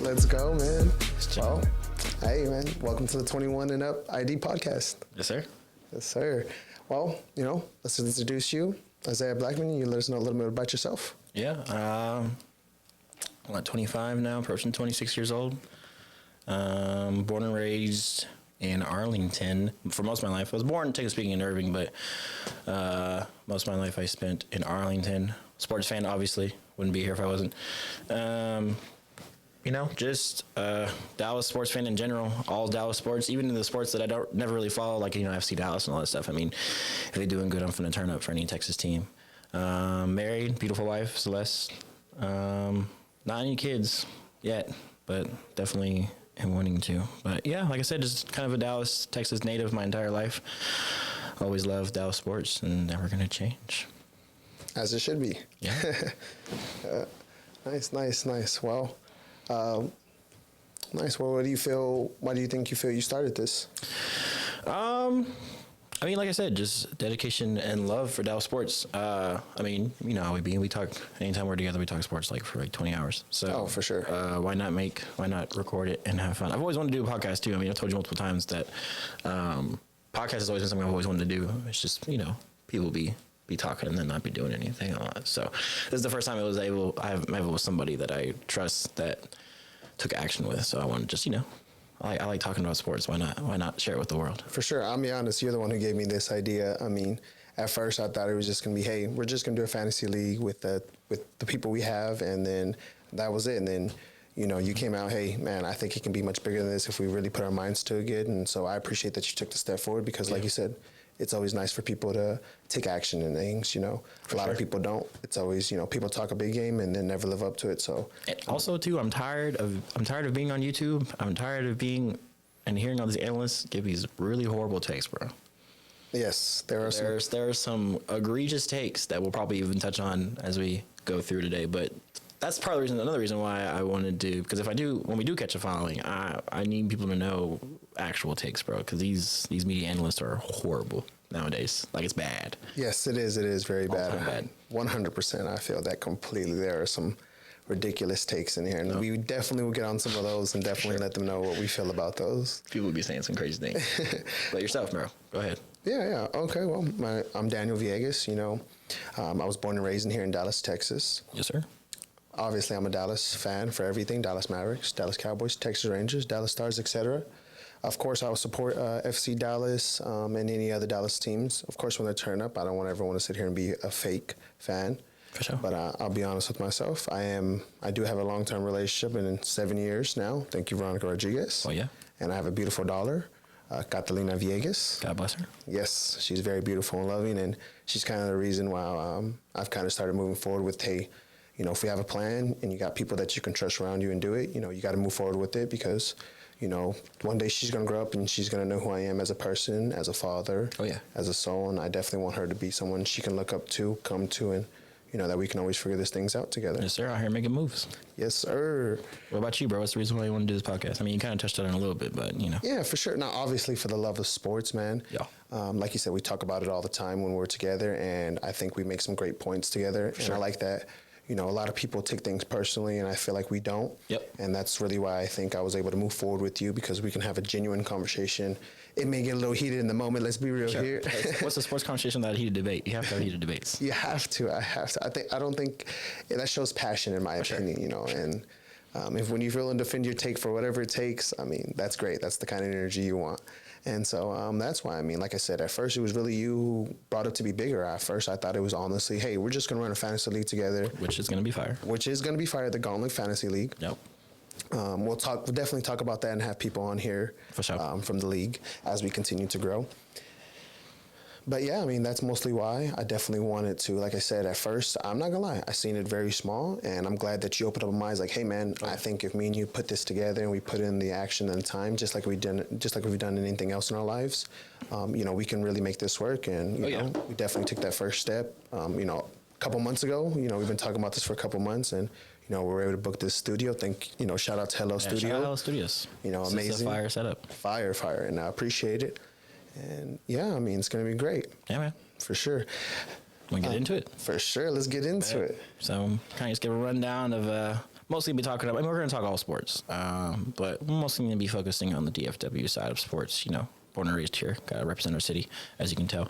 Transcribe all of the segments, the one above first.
Let's go, man. Well, hey, man. Welcome to the 21 and Up I.D Podcast. Yes, sir. Yes, sir. Well, let's introduce you. Isaiah Blackman, you let us know a little bit about yourself. Yeah. I'm like 25 now, approaching 26 years old. Born and raised in Arlington for most of my life. I was born, technically speaking, in Irving, but most of my life I spent in Arlington. Sports fan, obviously. Wouldn't be here if I wasn't. Just Dallas sports fan in general, all Dallas sports, even in the sports that I never really follow, like, FC Dallas and all that stuff. I mean, if they're doing good, I'm going to turn up for any Texas team. Married, beautiful wife, Celeste. Not any kids yet, but definitely am wanting to. But yeah, like I said, just kind of a Dallas, Texas native my entire life. Always loved Dallas sports and never going to change. As it should be. Yeah. Nice. Well, nice. Well, why do you think you started this? Like I said, just dedication and love for Dallas sports. We talk, anytime we're together, we talk sports for 20 hours. So, for sure. Why not record it and have fun? I've always wanted to do a podcast too. I've told you multiple times that, podcast has always been something I've always wanted to do. It's just, people be talking and then not be doing anything a lot. So this is the first time I have met with somebody that I trust that took action with. So I want to just, I like talking about sports. Why not share it with the world? For sure. I'll be honest, you're the one who gave me this idea. At first I thought it was just going to be, hey, we're just going to do a fantasy league with the people we have. And then that was it. And then, you came out, hey, man, I think it can be much bigger than this if we really put our minds to it good. And so I appreciate that you took the step forward because, like you said, it's always nice for people to take action in things, A lot of people don't. It's always, people talk a big game and then never live up to it. So and also too, I'm tired of being on YouTube. I'm tired of being and hearing all these analysts give these really horrible takes, bro. Yes, there are some egregious takes that we'll probably even touch on as we go through today, but that's part of another reason why I wanted to, because when we do catch a following, I need people to know actual takes, bro, because these media analysts are horrible nowadays. It's bad. Yes, it is. It is very bad. Bad. 100%. I feel that completely. There are some ridiculous takes in here, and we definitely will get on some of those and definitely let them know what we feel about those. People would be saying some crazy things. But yourself, bro, go ahead. Yeah. Okay, well, I'm Daniel Villegas. I was born and raised in here in Dallas, Texas. Yes, sir. Obviously, I'm a Dallas fan for everything. Dallas Mavericks, Dallas Cowboys, Texas Rangers, Dallas Stars, etc. Of course, I will support FC Dallas and any other Dallas teams. Of course, when they turn up, I don't want everyone to sit here and be a fake fan. For sure. But I'll be honest with myself. I do have a long-term relationship, and in 7 years now. Thank you, Veronica Rodriguez. Oh, yeah. And I have a beautiful daughter, Catalina Villegas. God bless her. Yes, she's very beautiful and loving, and she's kind of the reason why I've kind of started moving forward with, hey, if we have a plan and you got people that you can trust around you and do it, you got to move forward with it because, one day she's going to grow up and she's going to know who I am as a person, as a father, as a soul. And I definitely want her to be someone she can look up to, come to, and, that we can always figure these things out together. Yes, sir. Out here making moves. Yes, sir. What about you, bro? What's the reason why you want to do this podcast? You kind of touched on it a little bit, but, Yeah, for sure. Now, obviously, for the love of sports, man. Yeah. Like you said, we talk about it all the time when we're together, and I think we make some great points together. For sure. And I like that. A lot of people take things personally, and I feel like we don't. Yep. And that's really why I think I was able to move forward with you, because we can have a genuine conversation. It may get a little heated in the moment. Let's be real here. What's the sports conversation without a heated debate? You have to have heated debates. You have to. I don't think that shows passion, in my opinion. And if when you're willing to defend your take for whatever it takes, that's great. That's the kind of energy you want. And so that's why, like I said, at first it was really you who brought it to be bigger. At first I thought it was honestly, hey, we're just going to run a fantasy league together. Which is going to be fire. The Gauntlet Fantasy League. Yep. We'll definitely talk about that and have people on here for sure. From the league as we continue to grow. But yeah, that's mostly why I definitely wanted to. Like I said, at first, I'm not gonna lie, I seen it very small, and I'm glad that you opened up my eyes. Like, hey, man, I think if me and you put this together and we put in the action and time, just like we've done anything else in our lives, we can really make this work. And we definitely took that first step. A couple months ago, we've been talking about this for a couple months, and we were able to book this studio. Shout out to Hello Studio. Shout out to Hello Studios. Amazing. This is a fire setup. Fire, and I appreciate it. And yeah, it's going to be great. Yeah, man. For sure. Want to get into it? For sure. Let's get into it. So, kind of just give a rundown of mostly be talking about, I mean, we're going to talk all sports, but we're mostly going to be focusing on the DFW side of sports, you know, born and raised here, got to represent our city, as you can tell.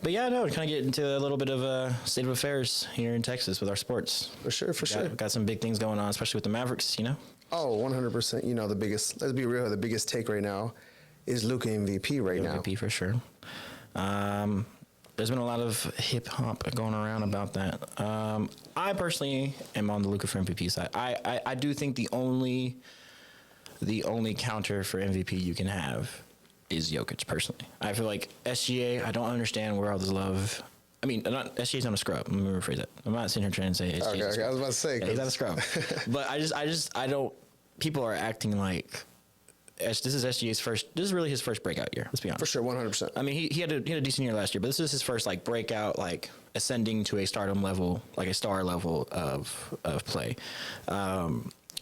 But yeah, no, kind of get into a little bit of a state of affairs here in Texas with our sports. For sure. Got some big things going on, especially with the Mavericks, you know? Oh, 100%. You know, let's be real, the biggest take right now is Luka MVP now. MVP for sure. There's been a lot of hip hop going around about that. I personally am on the Luka for MVP side. I do think the only counter for MVP you can have is Jokic, personally. I feel like SGA, I don't understand where all this love. I mean, SGA's not a scrub. Let me rephrase that. I'm not sitting here trying to say SGA's a scrub. I was about to say. Yeah, he's not a scrub. But I don't. People are acting like this is SGA's first. This is really his first breakout year. Let's be honest. For sure, 100%. I mean, he had a decent year last year, but this is his first like breakout, like ascending to a stardom level, like a star level of play.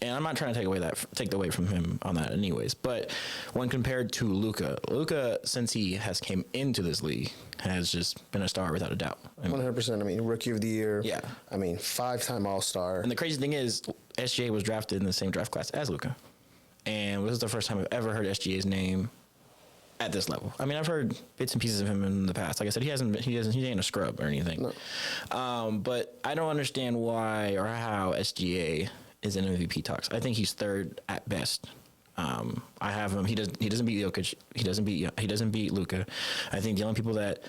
And I'm not trying to take away from him on that anyways. But when compared to Luka, since he has came into this league, has just been a star without a doubt. 100%. I mean, rookie of the year. Yeah. I mean, 5-time All-Star. And the crazy thing is, SGA was drafted in the same draft class as Luka. And this is the first time I've ever heard SGA's name at this level. I mean, I've heard bits and pieces of him in the past. Like I said, he ain't a scrub or anything. No. But I don't understand why or how SGA is in MVP talks. I think he's third at best. I have him. He doesn't beat Jokic. He doesn't beat Luka. I think the only people that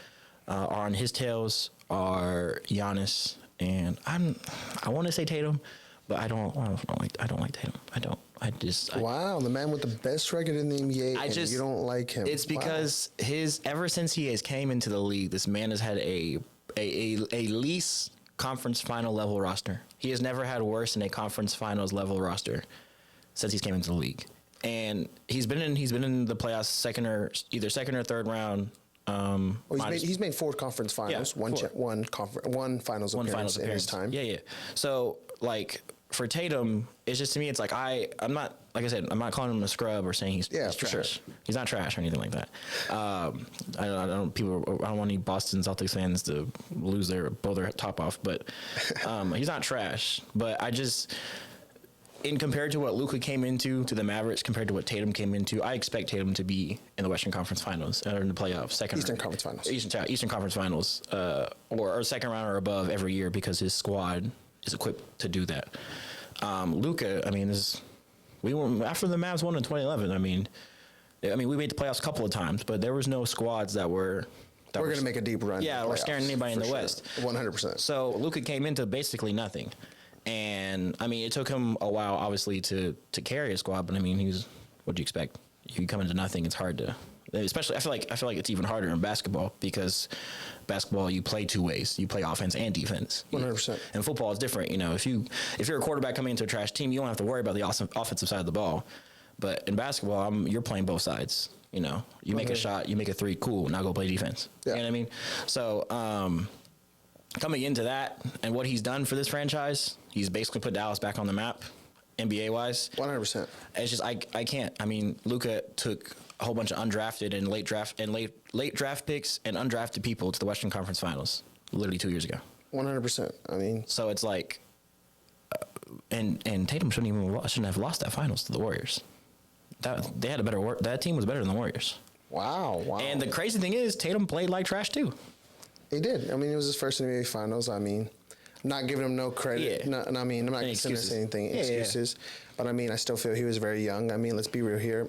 are on his tails are Giannis and I want to say Tatum, but I don't like Tatum. Wow, the man with the best record in the NBA. You don't like him. It's because ever since he has came into the league, this man has had a least conference final level roster. He has never had worse than a conference finals level roster since he's came into the league. And he's been in the playoffs either second or third round. He's made 4 conference finals, yeah, one finals appearance in his time. Yeah. So like for Tatum, it's just to me, it's like I'm not, like I said, I'm not calling him a scrub or saying he's trash. Sure. He's not trash or anything like that. I don't want any Boston Celtics fans to blow their top off, but he's not trash. But I just, in compared to what Luka came into to the Mavericks, compared to what Tatum came into, I expect Tatum to be in the Western Conference Finals or in the playoffs, Eastern Conference Finals, or second round or above every year because his squad is equipped to do that. Luka, I mean, we were after the Mavs won in 2011. I mean, we made the playoffs a couple of times, but there was no squads that were. We're going to make a deep run. Yeah, we're scaring anybody in the West. 100%. So Luka came into basically nothing, and I mean, it took him a while, obviously, to carry a squad. But I mean, what do you expect? You come into nothing. It's hard to. Especially, I feel like it's even harder in basketball because basketball you play 2 ways. You play offense and defense. 100%. And football is different. You know, if you're a quarterback coming into a trash team, you don't have to worry about the offensive side of the ball. But in basketball, you're playing both sides. You know, you make a shot, you make a 3, cool. Now go play defense. Yeah. You know what I mean? So coming into that and what he's done for this franchise, he's basically put Dallas back on the map, NBA wise. 100%. It's just I can't. I mean, Luka took a whole bunch of undrafted and late draft picks and undrafted people to the Western Conference Finals literally 2 years ago. 100%. I mean, so it's like, and Tatum shouldn't have lost that finals to the Warriors. They had a better that team was better than the Warriors. Wow. And the crazy thing is, Tatum played like trash too. He did. I mean, it was his first NBA Finals. I mean, I'm not giving him no credit. Yeah. I'm not going to say anything excuses. Yeah. But I mean, I still feel he was very young. I mean, let's be real here.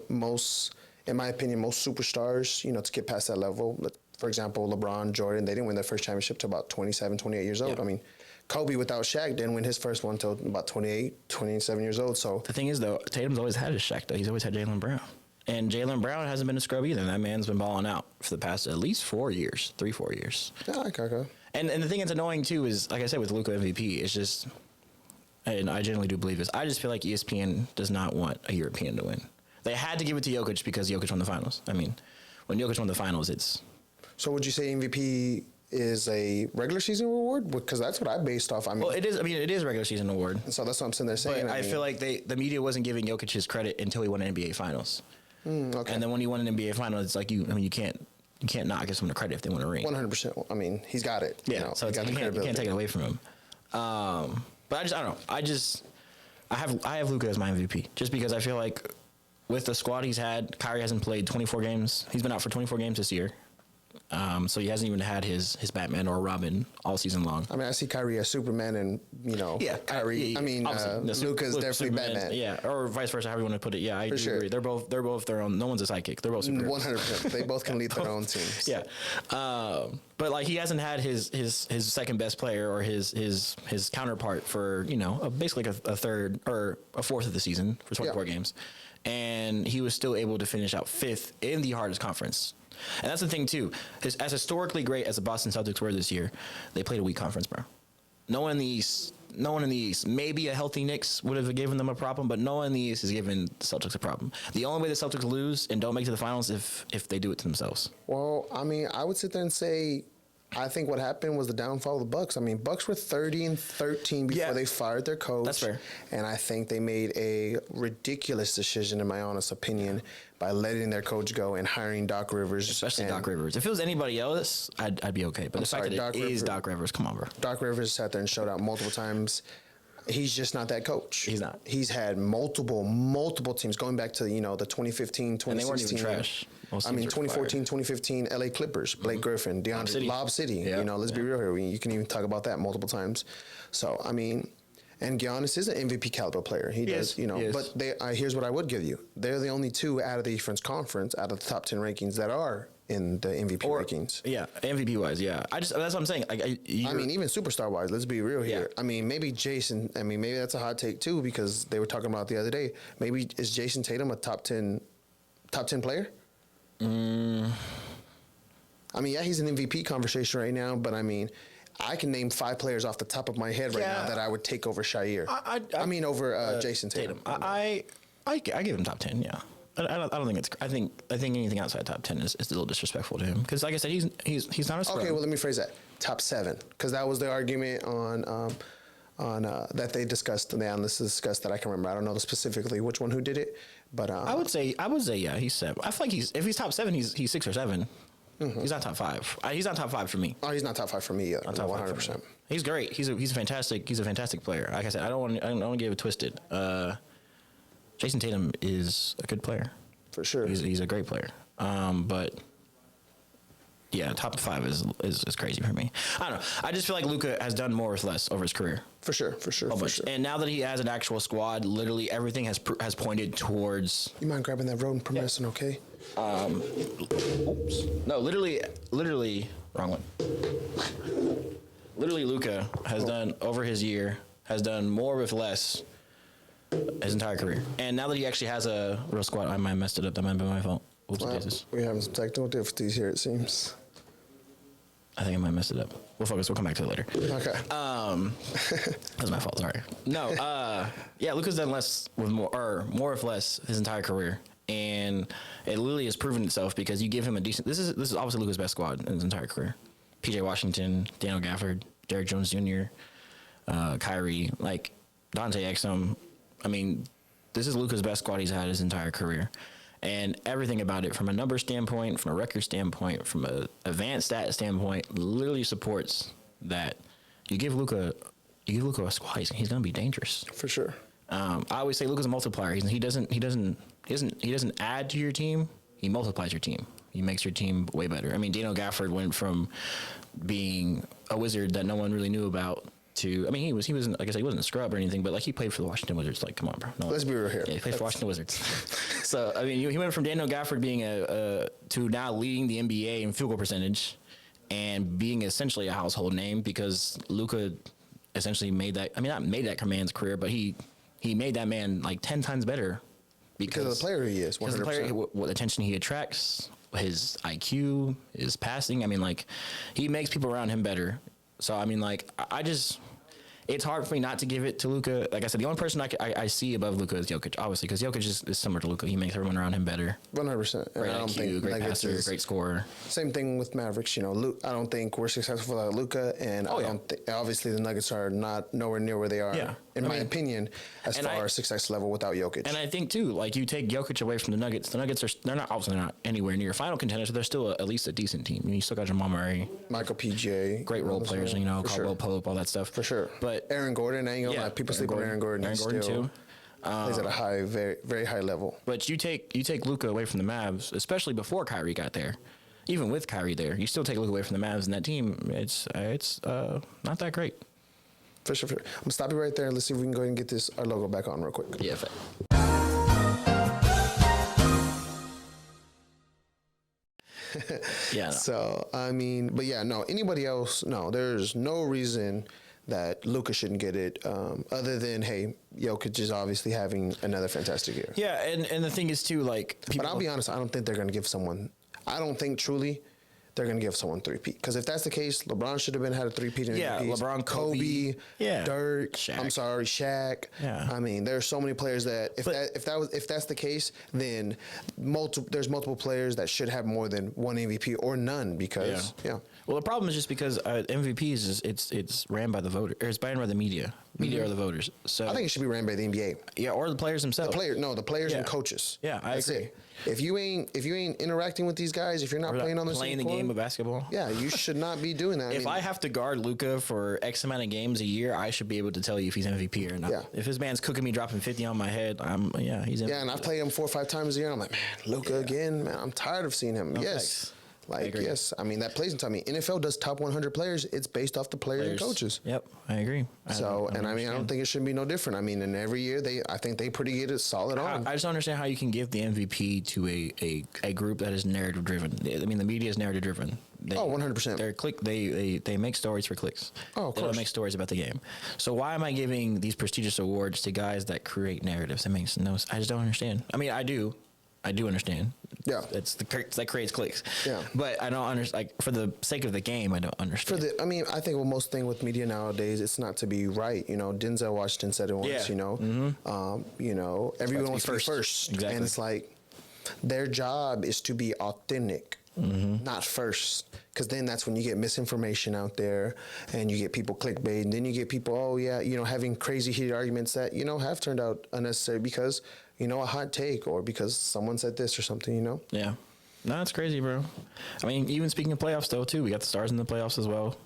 In my opinion, most superstars, to get past that level, for example, LeBron, Jordan, they didn't win their first championship till about 27, 28 years old. Yeah. I mean, Kobe without Shaq didn't win his first one till about 28, 27 years old. So the thing is, though, Tatum's always had his Shaq, though. He's always had Jaylen Brown. And Jaylen Brown hasn't been a scrub either. That man's been balling out for the past at least 4 years, 3-4 years. Yeah, okay. And the thing that's annoying, too, is, like I said, with Luka MVP, it's just, and I generally do believe this, I just feel like ESPN does not want a European to win. They had to give it to Jokic because Jokic won the finals. I mean, when Jokic won the finals, it's... So would you say MVP is a regular season award? Because that's what I based off. I mean, well, it is. I mean, it is a regular season award. So that's what I'm sitting there saying. But I feel like the media wasn't giving Jokic his credit until he won an NBA Finals. Okay. And then when he won an NBA Finals, it's like you can't not give someone the credit if they win a ring. 100%. I mean, he's got it. Yeah. So you can't take it away from him. But But I don't know. I have Luka as my MVP just because I feel like with the squad he's had, Kyrie hasn't played 24 games. He's been out for 24 games this year. So he hasn't even had his Batman or Robin all season long. I mean, I see Kyrie as Superman, and Kyrie. I mean, Luka's definitely Batman. Yeah, or vice versa, however you want to put it. Yeah, I do agree. They're both their own. No one's a sidekick. They're both superheroes. 100%. They both can lead their own teams. Yeah, but like he hasn't had his second best player or his counterpart for basically like a third or a fourth of the season for 24 games, and he was still able to finish out fifth in the hardest conference. And that's the thing, too. As historically great as the Boston Celtics were this year, they played a weak conference, bro. No one in the East. Maybe a healthy Knicks would have given them a problem, but no one in the East has given the Celtics a problem. The only way the Celtics lose and don't make it to the finals if they do it to themselves. Well, I mean, I would sit there and say, I think what happened was the downfall of the Bucks. I mean, Bucks were 30-13 before they fired their coach. That's fair. And I think they made a ridiculous decision, in my honest opinion, by letting their coach go and hiring Doc Rivers. Especially Doc Rivers. If it was anybody else, I'd be okay. But the fact that it is Doc Rivers, come on, bro. Doc Rivers sat there and showed out multiple times. He's just not that coach. He's not. He's had multiple teams going back to the 2015, 2016. And they weren't even trash. I mean, 2014, 2015 LA Clippers, Blake Griffin, DeAndre, Lob City. Let's be real here. You can even talk about that multiple times. So, I mean, and Giannis is an MVP caliber player. He does, but here's what I would give you. They're the only two out of the Eastern Conference, out of the top 10 rankings that are in the MVP rankings. Yeah, MVP wise, yeah. That's what I'm saying. I mean, even superstar wise, let's be real here. I mean, maybe maybe that's a hot take too, because they were talking about the other day. Maybe is Jason Tatum a top 10 player? I mean, he's in MVP conversation right now, but I mean, I can name 5 players off the top of my head right now that I would take over Shire. Over Jason Tatum. I give him top 10. Yeah. I don't think it's. I think anything outside top 10 is a little disrespectful to him because, like I said, he's not a scrub. Okay, well, let me phrase that. Top 7, because that was the argument on that they discussed, and the analysts discussed that I can remember. I don't know specifically which one who did it, but I would say yeah, he's 7. I feel like if he's top 7, he's 6 or 7. Mm-hmm. He's not top 5. He's not top 5 for me. Oh, he's not top 5 for me either. Not 100%. He's great. He's a fantastic player. Like I said, I don't want to get it twisted. Jason Tatum is a good player. For sure. He's a great player. But yeah, top 5 is crazy for me. I don't know. I just feel like Luka has done more with less over his career. For sure. And now that he has an actual squad, literally everything has pointed towards. You mind grabbing that road and permission, okay? Oops. No, literally wrong one. Literally, Luka has done over his year has done more with less his entire career. And now that he actually has a real squad, I might have messed it up. That might have been my fault. Oops, we're having some technical difficulties here, it seems. I think I might have messed it up. We'll focus. We'll come back to it later. Okay. That's my fault. Sorry. No. Luka's done less with more with less his entire career, and it literally has proven itself because you give him a decent. This is obviously Luka's best squad in his entire career. P.J. Washington, Daniel Gafford, Derrick Jones Jr., Kyrie, like Dante Exum. I mean, this is Luka's best squad he's had his entire career. And everything about it, from a number standpoint, from a record standpoint, from an advanced stat standpoint, literally supports that. You give Luka a squad, he's going to be dangerous for sure. I always say Luka's a multiplier. He doesn't add to your team. He multiplies your team. He makes your team way better. I mean, Daniel Gafford went from being a wizard that no one really knew about to, I mean, he wasn't, like I said, he wasn't a scrub or anything, but like he played for the Washington Wizards. Like, come on, bro. No, let's be real here. Yeah, he played for Washington Wizards. So, I mean, he went from Daniel Gafford being to now leading the NBA in field goal percentage and being essentially a household name because Luka essentially made that, I mean, not made that man's career, but he made that man like 10 times better because of the player he is. 100%. Because of the player, what attention he attracts, his IQ, his passing. I mean, like, he makes people around him better. So, I mean, like, it's hard for me not to give it to Luka. Like I said, the only person I see above Luka is Jokic, obviously, because Jokic is similar to Luka. He makes everyone around him better. 100%. Great IQ, great passer, great scorer. Same thing with Mavericks. I don't think we're successful without Luka, and I don't think, obviously, the Nuggets are not nowhere near where they are in my opinion, as far as success level without Jokic. And I think too, like you take Jokic away from the Nuggets. The Nuggets they're not anywhere near final contenders. So they're still at least a decent team. You still got Jamal Murray, Michael PJ, great role players. Caldwell Pope, all that stuff for sure. But Aaron Gordon, I ain't gonna lie, people sleep on Aaron Gordon. Aaron Gordon too. Plays at a high, very, very high level. But you take Luka away from the Mavs, especially before Kyrie got there. Even with Kyrie there, you still take Luka away from the Mavs, and that team, it's not that great. For sure. I'm gonna stop you right there and let's see if we can go ahead and get our logo back on real quick. Yeah. Yeah. No. So anybody else? No, there's no reason that Luka shouldn't get it, other than, hey, Jokic is obviously having another fantastic year. Yeah, and the thing is too, like, but I'll be honest, I don't think they're going to give someone. I don't think truly they're going to give someone three-peat. Because if that's the case, LeBron should have had a three-peat. Yeah, LeBron, Kobe, Dirk, Shaq. Shaq. Yeah. I mean, there's so many players that if that's the case, then there's multiple players that should have more than one MVP or none because Well, the problem is just because MVPs is it's ran by the voter, or it's ran by the media. Media are the voters. So I think it should be ran by the NBA. Yeah, or the players themselves. The players and coaches. Yeah, I agree. It. If you ain't interacting with these guys, if you're not playing on the same court, game of basketball, you should not be doing that. If I have to guard Luka for X amount of games a year, I should be able to tell you if he's MVP or not. Yeah. If his man's cooking me, dropping 50 on my head, he's MVP. Yeah, and I've played him 4 or 5 times a year. I'm like, man, Luka again, man. I'm tired of seeing him. Yes. Yes. I mean, that plays into me. NFL does top 100 players. It's based off the players and coaches. Yep, I agree. I don't think it should be no different. I mean, and every year I think they pretty get it solid on. I just don't understand how you can give the MVP to a group that is narrative driven. I mean, the media is narrative driven. 100%. They make stories for clicks. Oh, of course. They don't make stories about the game. So why am I giving these prestigious awards to guys that create narratives? That makes no. I just don't understand. I mean, I do understand. Yeah, that creates clicks. Yeah, but I don't understand. Like, for the sake of the game, I don't understand. I think most thing with media nowadays, it's not to be right. Denzel Washington said it once. Everyone wants to be first, exactly. And it's like their job is to be authentic. Not first, because then that's when you get misinformation out there and you get people clickbait, and then you get people having crazy heated arguments that have turned out unnecessary because a hot take or because someone said this or something. Yeah, no, it's crazy, bro. I mean, even speaking of playoffs though too, we got the Stars in the playoffs as well.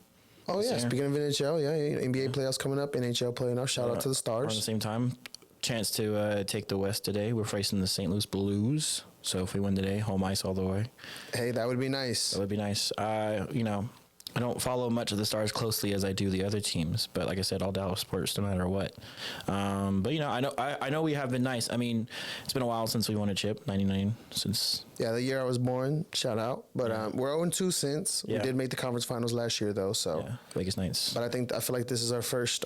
Oh yeah, speaking of NHL, NBA playoffs coming up, NHL playoffs. Shout out to the Stars. At the same time, chance to take the West today. We're facing the St. Louis Blues. So if we win today, home ice all the way. Hey, that would be nice. That would be nice. I don't follow much of the Stars closely as I do the other teams, but like I said, all Dallas sports, no matter what. But I know we have been nice. I mean, it's been a while since we won a chip, 99 since. Yeah, the year I was born. Shout out. But we're 0-2 since. We did make the conference finals last year though. So Vegas Knights. But I feel like this is our first.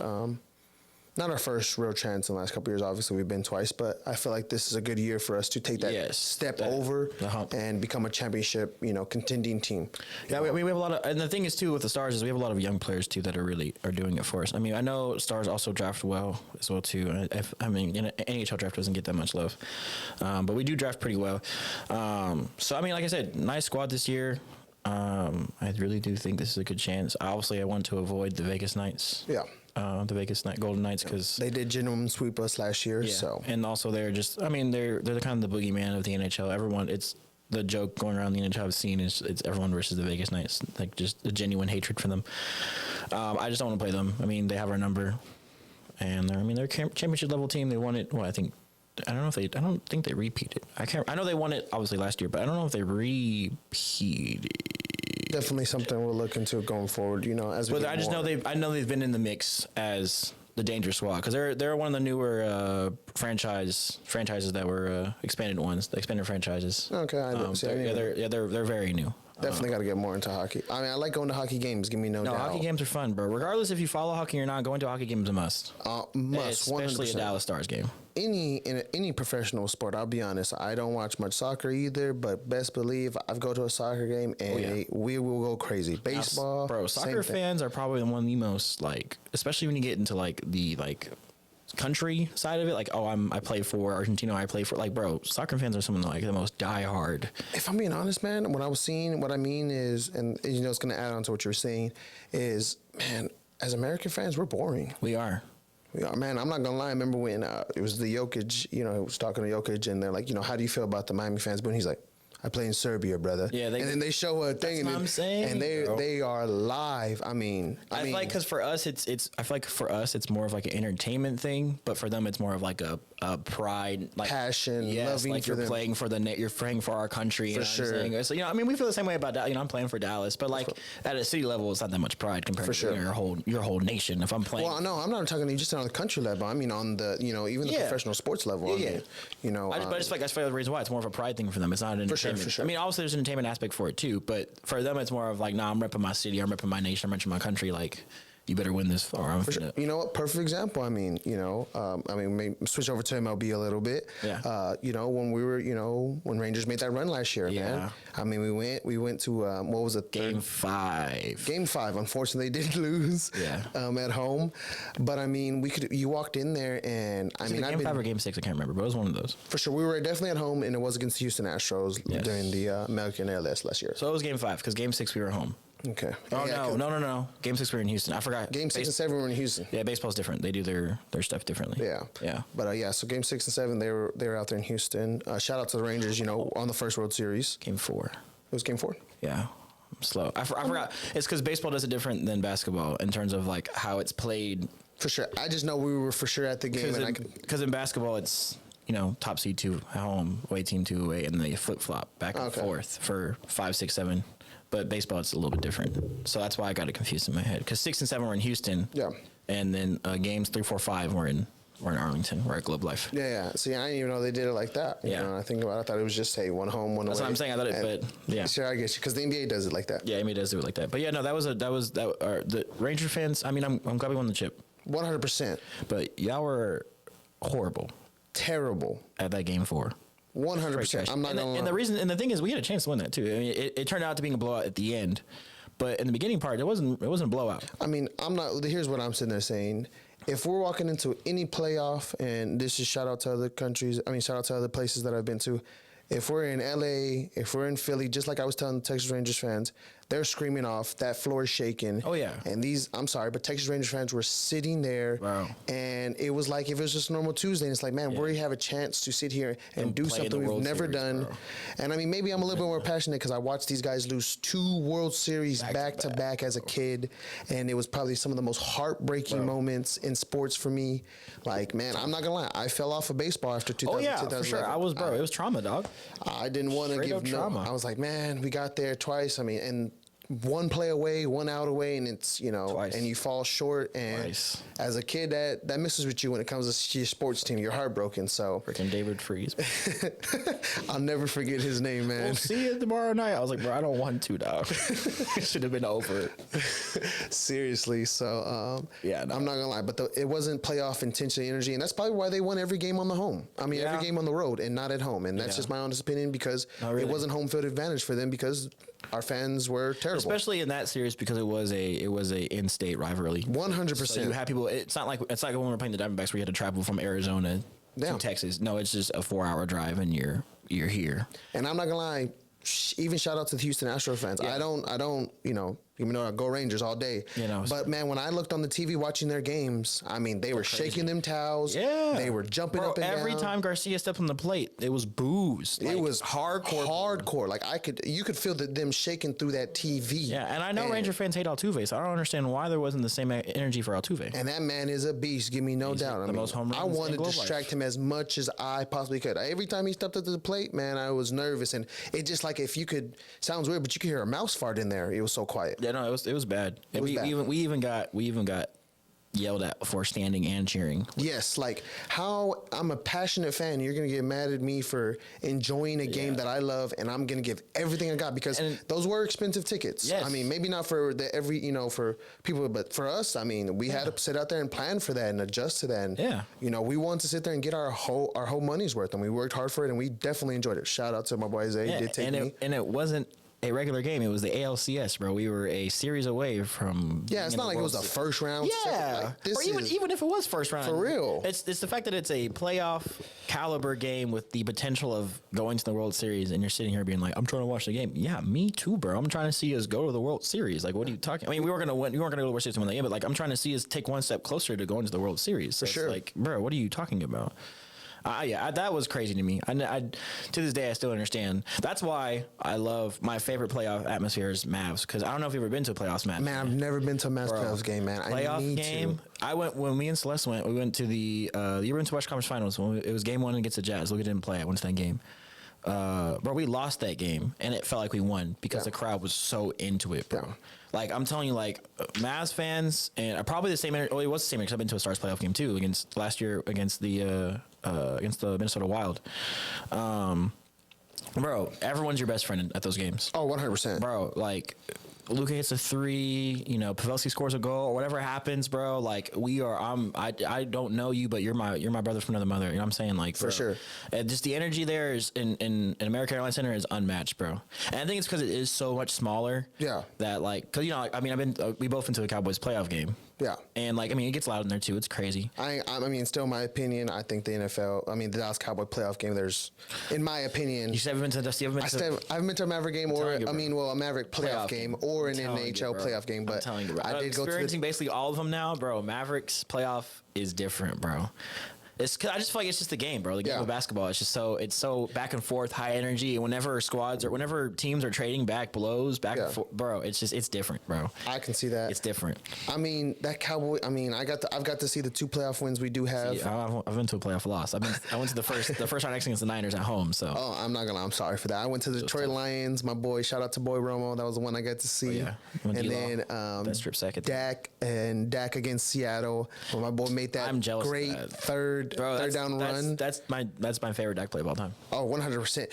Not our first real chance in the last couple of years. Obviously, we've been twice, but I feel like this is a good year for us to take that step over and become a championship, contending team. Yeah, we have a lot of, and the thing is too with the Stars is we have a lot of young players too that are doing it for us. I mean, I know Stars also draft well as well too. I mean, NHL draft doesn't get that much love, but we do draft pretty well. So I mean, like I said, nice squad this year. I really do think this is a good chance. Obviously, I want to avoid the Vegas Knights. Yeah. The Vegas Golden Knights, because they did genuine sweep us last year. Yeah. So, and also they're the kind of the boogeyman of the NHL. Everyone, it's the joke going around the NHL I've seen is it's everyone versus the Vegas Knights, like just a genuine hatred for them. I just don't want to play them. I mean, they have our number, and they're a championship level team. They won it. Well, I don't think they repeated. I know they won it obviously last year, but I don't know if they repeated. Definitely something we'll look into going forward. But I just know they've been in the mix as the dangerous squad because they're one of the newer franchises that were expanded franchises. Okay, I know. They're very new. Definitely got to get more into hockey. I mean, I like going to hockey games. Give me no doubt. Hockey games are fun, bro. Regardless if you follow hockey or not, going to a hockey game is a must. Especially 100%. A Dallas Stars game. In any professional sport, I'll be honest, I don't watch much soccer either, but best believe I've go to a soccer game and we will go crazy. Baseball, bro. Soccer fans are probably one of the most especially when you get into the country side of it, I play for Argentina, I play for bro, soccer fans are some of the most diehard. If I'm being honest, man, when I was seeing, what I mean is, and it's going to add on to what you're saying, is, man, as American fans, we're boring. We are. Yeah, man, I'm not gonna lie. I remember when it was the Jokic, he was talking to Jokic, and they're like, how do you feel about the Miami fans? But he's like, I play in Serbia, brother. Yeah, and then they show a thing, I'm saying, and they are live. I mean, I feel like because for us, I feel like for us, it's more of like an entertainment thing, but for them, it's more of like a pride, like passion, loving. Like for them. Playing for you're playing for our country. For sure. So I mean, we feel the same way about that. I'm playing for Dallas, but like at a city level, it's not that much pride compared to your whole nation. If I'm playing, well, no, I'm not talking to you just on the country level. I mean, on the even the professional sports level. Yeah, I mean, but I just feel like that's the reason why it's more of a pride thing for them. It's not an entertainment. For sure. I mean, obviously there's an entertainment aspect for it too, but for them, it's more of like, I'm repping my city, I'm repping my nation, I'm repping my country. Like, you better win this, or I'm sure. You know what? Perfect example. I mean, maybe switch over to MLB a little bit. Yeah. When we were, when Rangers made that run last year, man. I mean, we went to what was it? Game 5. Game 5. Unfortunately, they did lose. Yeah. At home, but I mean, you walked in there, and I mean, Game 5 or Game 6, I can't remember, but it was one of those. For sure, we were definitely at home, and it was against the Houston Astros during the American Airless last year. So it was Game 5 because Game 6 we were home. Okay. Oh, yeah, no. Game 6 we were in Houston. I forgot. Game 6 and 7 were in Houston. Yeah, baseball's different. They do their stuff differently. Yeah. But so Game 6 and 7 they were out there in Houston. Shout out to the Rangers, on the first World Series. Game 4. It was Game 4. Yeah. I'm slow. I forgot. It's because baseball does it different than basketball in terms of like how it's played. For sure. I just know we were for sure at the game, because in basketball it's top seed 2 at home, away team 2 away, and they flip flop back and forth for 5, 6, 7. But baseball, it's a little bit different. So that's why I got it confused in my head. Because 6 and 7 were in Houston. Yeah. And then games 3, 4, 5 were in Arlington. We're at Globe Life. Yeah. See, I didn't even know they did it like that. I think about it. I thought it was just, hey, one home, one away. That's what I'm saying. I thought it, but yeah. Sure, I get you. Because the NBA does it like that. Yeah, NBA does do it like that. But yeah, no, the Ranger fans, I mean, I'm glad we won the chip. 100%. But y'all were horrible. Terrible. At that Game 4. 100%. I'm not gonna lie. And the thing is, we had a chance to win that too. I mean, it turned out to being a blowout at the end, but in the beginning part, it wasn't a blowout. I mean, here's what I'm sitting there saying. If we're walking into any playoff, and this is shout out to other countries, shout out to other places that I've been to. If we're in LA, if we're in Philly, just like I was telling the Texas Rangers fans, they're screaming off, that floor is shaking. Oh, yeah. And I'm sorry, but Texas Rangers fans were sitting there. Wow. And it was like if it was just a normal Tuesday, and it's like, man, we have a chance to sit here and do something we've never done. Bro. And I mean, maybe I'm a little bit more passionate because I watched these guys lose 2 World Series back to back as a kid. And it was probably some of the most heartbreaking moments in sports for me. Like, man, I'm not going to lie. I fell off of baseball after 2011. For sure. I was, it was trauma, dog. I didn't want to give trauma. I was like, man, we got there twice. I mean, and one play away, one out away, and it's Twice. and you fall short. And as a kid, that messes with you when it comes to your sports team. You're heartbroken. So freaking David Freese. I'll never forget his name, man. We'll see you tomorrow night. I was like, bro, I don't want to, dog. It should have been over. Seriously. So yeah, no. I'm not gonna lie, but it wasn't playoff intensity energy, and that's probably why they won every game on the home. Every game on the road and not at home, and that's just my honest opinion because it wasn't home field advantage for them because our fans were terrible. Especially in that series because it was a in-state rivalry. 100%. So you had people. It's not like when we were playing the Diamondbacks where you had to travel from Arizona to Texas. No, it's just a 4-hour drive and you're here. And I'm not gonna lie. Even shout out to the Houston Astros fans. Yeah. I don't, even though I go Rangers all day. But man, when I looked on the TV watching their games, I mean, they were shaking them towels. Yeah. They were jumping up and down. Every time Garcia stepped on the plate, it was boos. It was hardcore. Like you could feel them shaking through that TV. Yeah, and I know Ranger fans hate Altuve, so I don't understand why there wasn't the same energy for Altuve. And that man is a beast. Give me no doubt. Most home runs I wanted to distract him as much as I possibly could. Every time he stepped up to the plate, man, I was nervous, and it just like if you could. Sounds weird, but you could hear a mouse fart in there. It was so quiet. Yeah, no, it was bad. We even got yelled at before standing and cheering. Yes, like how I'm a passionate fan. You're going to get mad at me for enjoying a game that I love, and I'm going to give everything I got because those were expensive tickets. Yes. I mean, maybe not for for people, but for us, I mean, we had to sit out there and plan for that and adjust to that. And, we wanted to sit there and get our whole money's worth, and we worked hard for it, and we definitely enjoyed it. Shout out to my boy Zay. He did take me. And it wasn't a regular game. It was the ALCS, bro. We were a series away from. Yeah, it's not like it was the first round. Yeah, or even if it was first round, for real. It's the fact that it's a playoff caliber game with the potential of going to the World Series, and you're sitting here being like, I'm trying to watch the game. Yeah, me too, bro. I'm trying to see us go to the World Series. Like, what are you talking? I mean, we weren't gonna win. We weren't gonna go to the World Series to win the game, but like, I'm trying to see us take one step closer to going to the World Series. So for sure. It's like, bro, what are you talking about? That was crazy to me. I to this day I still understand. That's why I love my favorite playoff atmosphere is Mavs, because I don't know if you've ever been to a playoffs match. Man, I've never been to a Mavs playoffs game, man. Playoff I need game. To. I went when me and Celeste went. We went to the you went to West Conference Finals. It was game 1 against the Jazz. Luka didn't play. I went to that game. Bro, we lost that game, and it felt like we won because the crowd was so into it, bro. Yeah. Like, I'm telling you, like, Mavs fans, and probably the same energy. Oh, it was the same energy because I've been to a Stars playoff game, too, against last year against the Minnesota Wild. Bro, everyone's your best friend at those games. Oh, 100%. Bro, like, Luka hits a 3, Pavelski scores a goal, or whatever happens, bro. Like, I don't know you, but you're my brother from another mother. You know what I'm saying? Like, for sure. And just the energy there is in American Airlines Center is unmatched, bro. And I think it's because it is so much smaller. Yeah. That like, cause we both went to the Cowboys playoff game. Yeah. And like, it gets loud in there too. It's crazy. Still my opinion, I think the the Dallas Cowboy playoff game, in my opinion. You haven't been to Dusty? I've been to a Maverick game a Maverick playoff game or an NHL playoff game, but I did go to experiencing basically all of them now, bro. Mavericks playoff is different, bro. It's cause I just feel like it's just a game, bro. The game of basketball. It's so back and forth, high energy. And whenever teams are trading back blows back and forth, bro, it's different, bro. I can see that. It's different. That Cowboy. I've got to see the 2 playoff wins we do have. See, I've been to a playoff loss. I went to the first round against the Niners at home. So. Oh, I'm not gonna lie. I'm sorry for that. I went to the Detroit Lions. My boy, shout out to Boy Romo. That was the one I got to see. Oh, yeah. And then that strip second. Dak against Seattle. When my boy made that great third down run. That's my favorite Dak play of all time. Oh, 100%.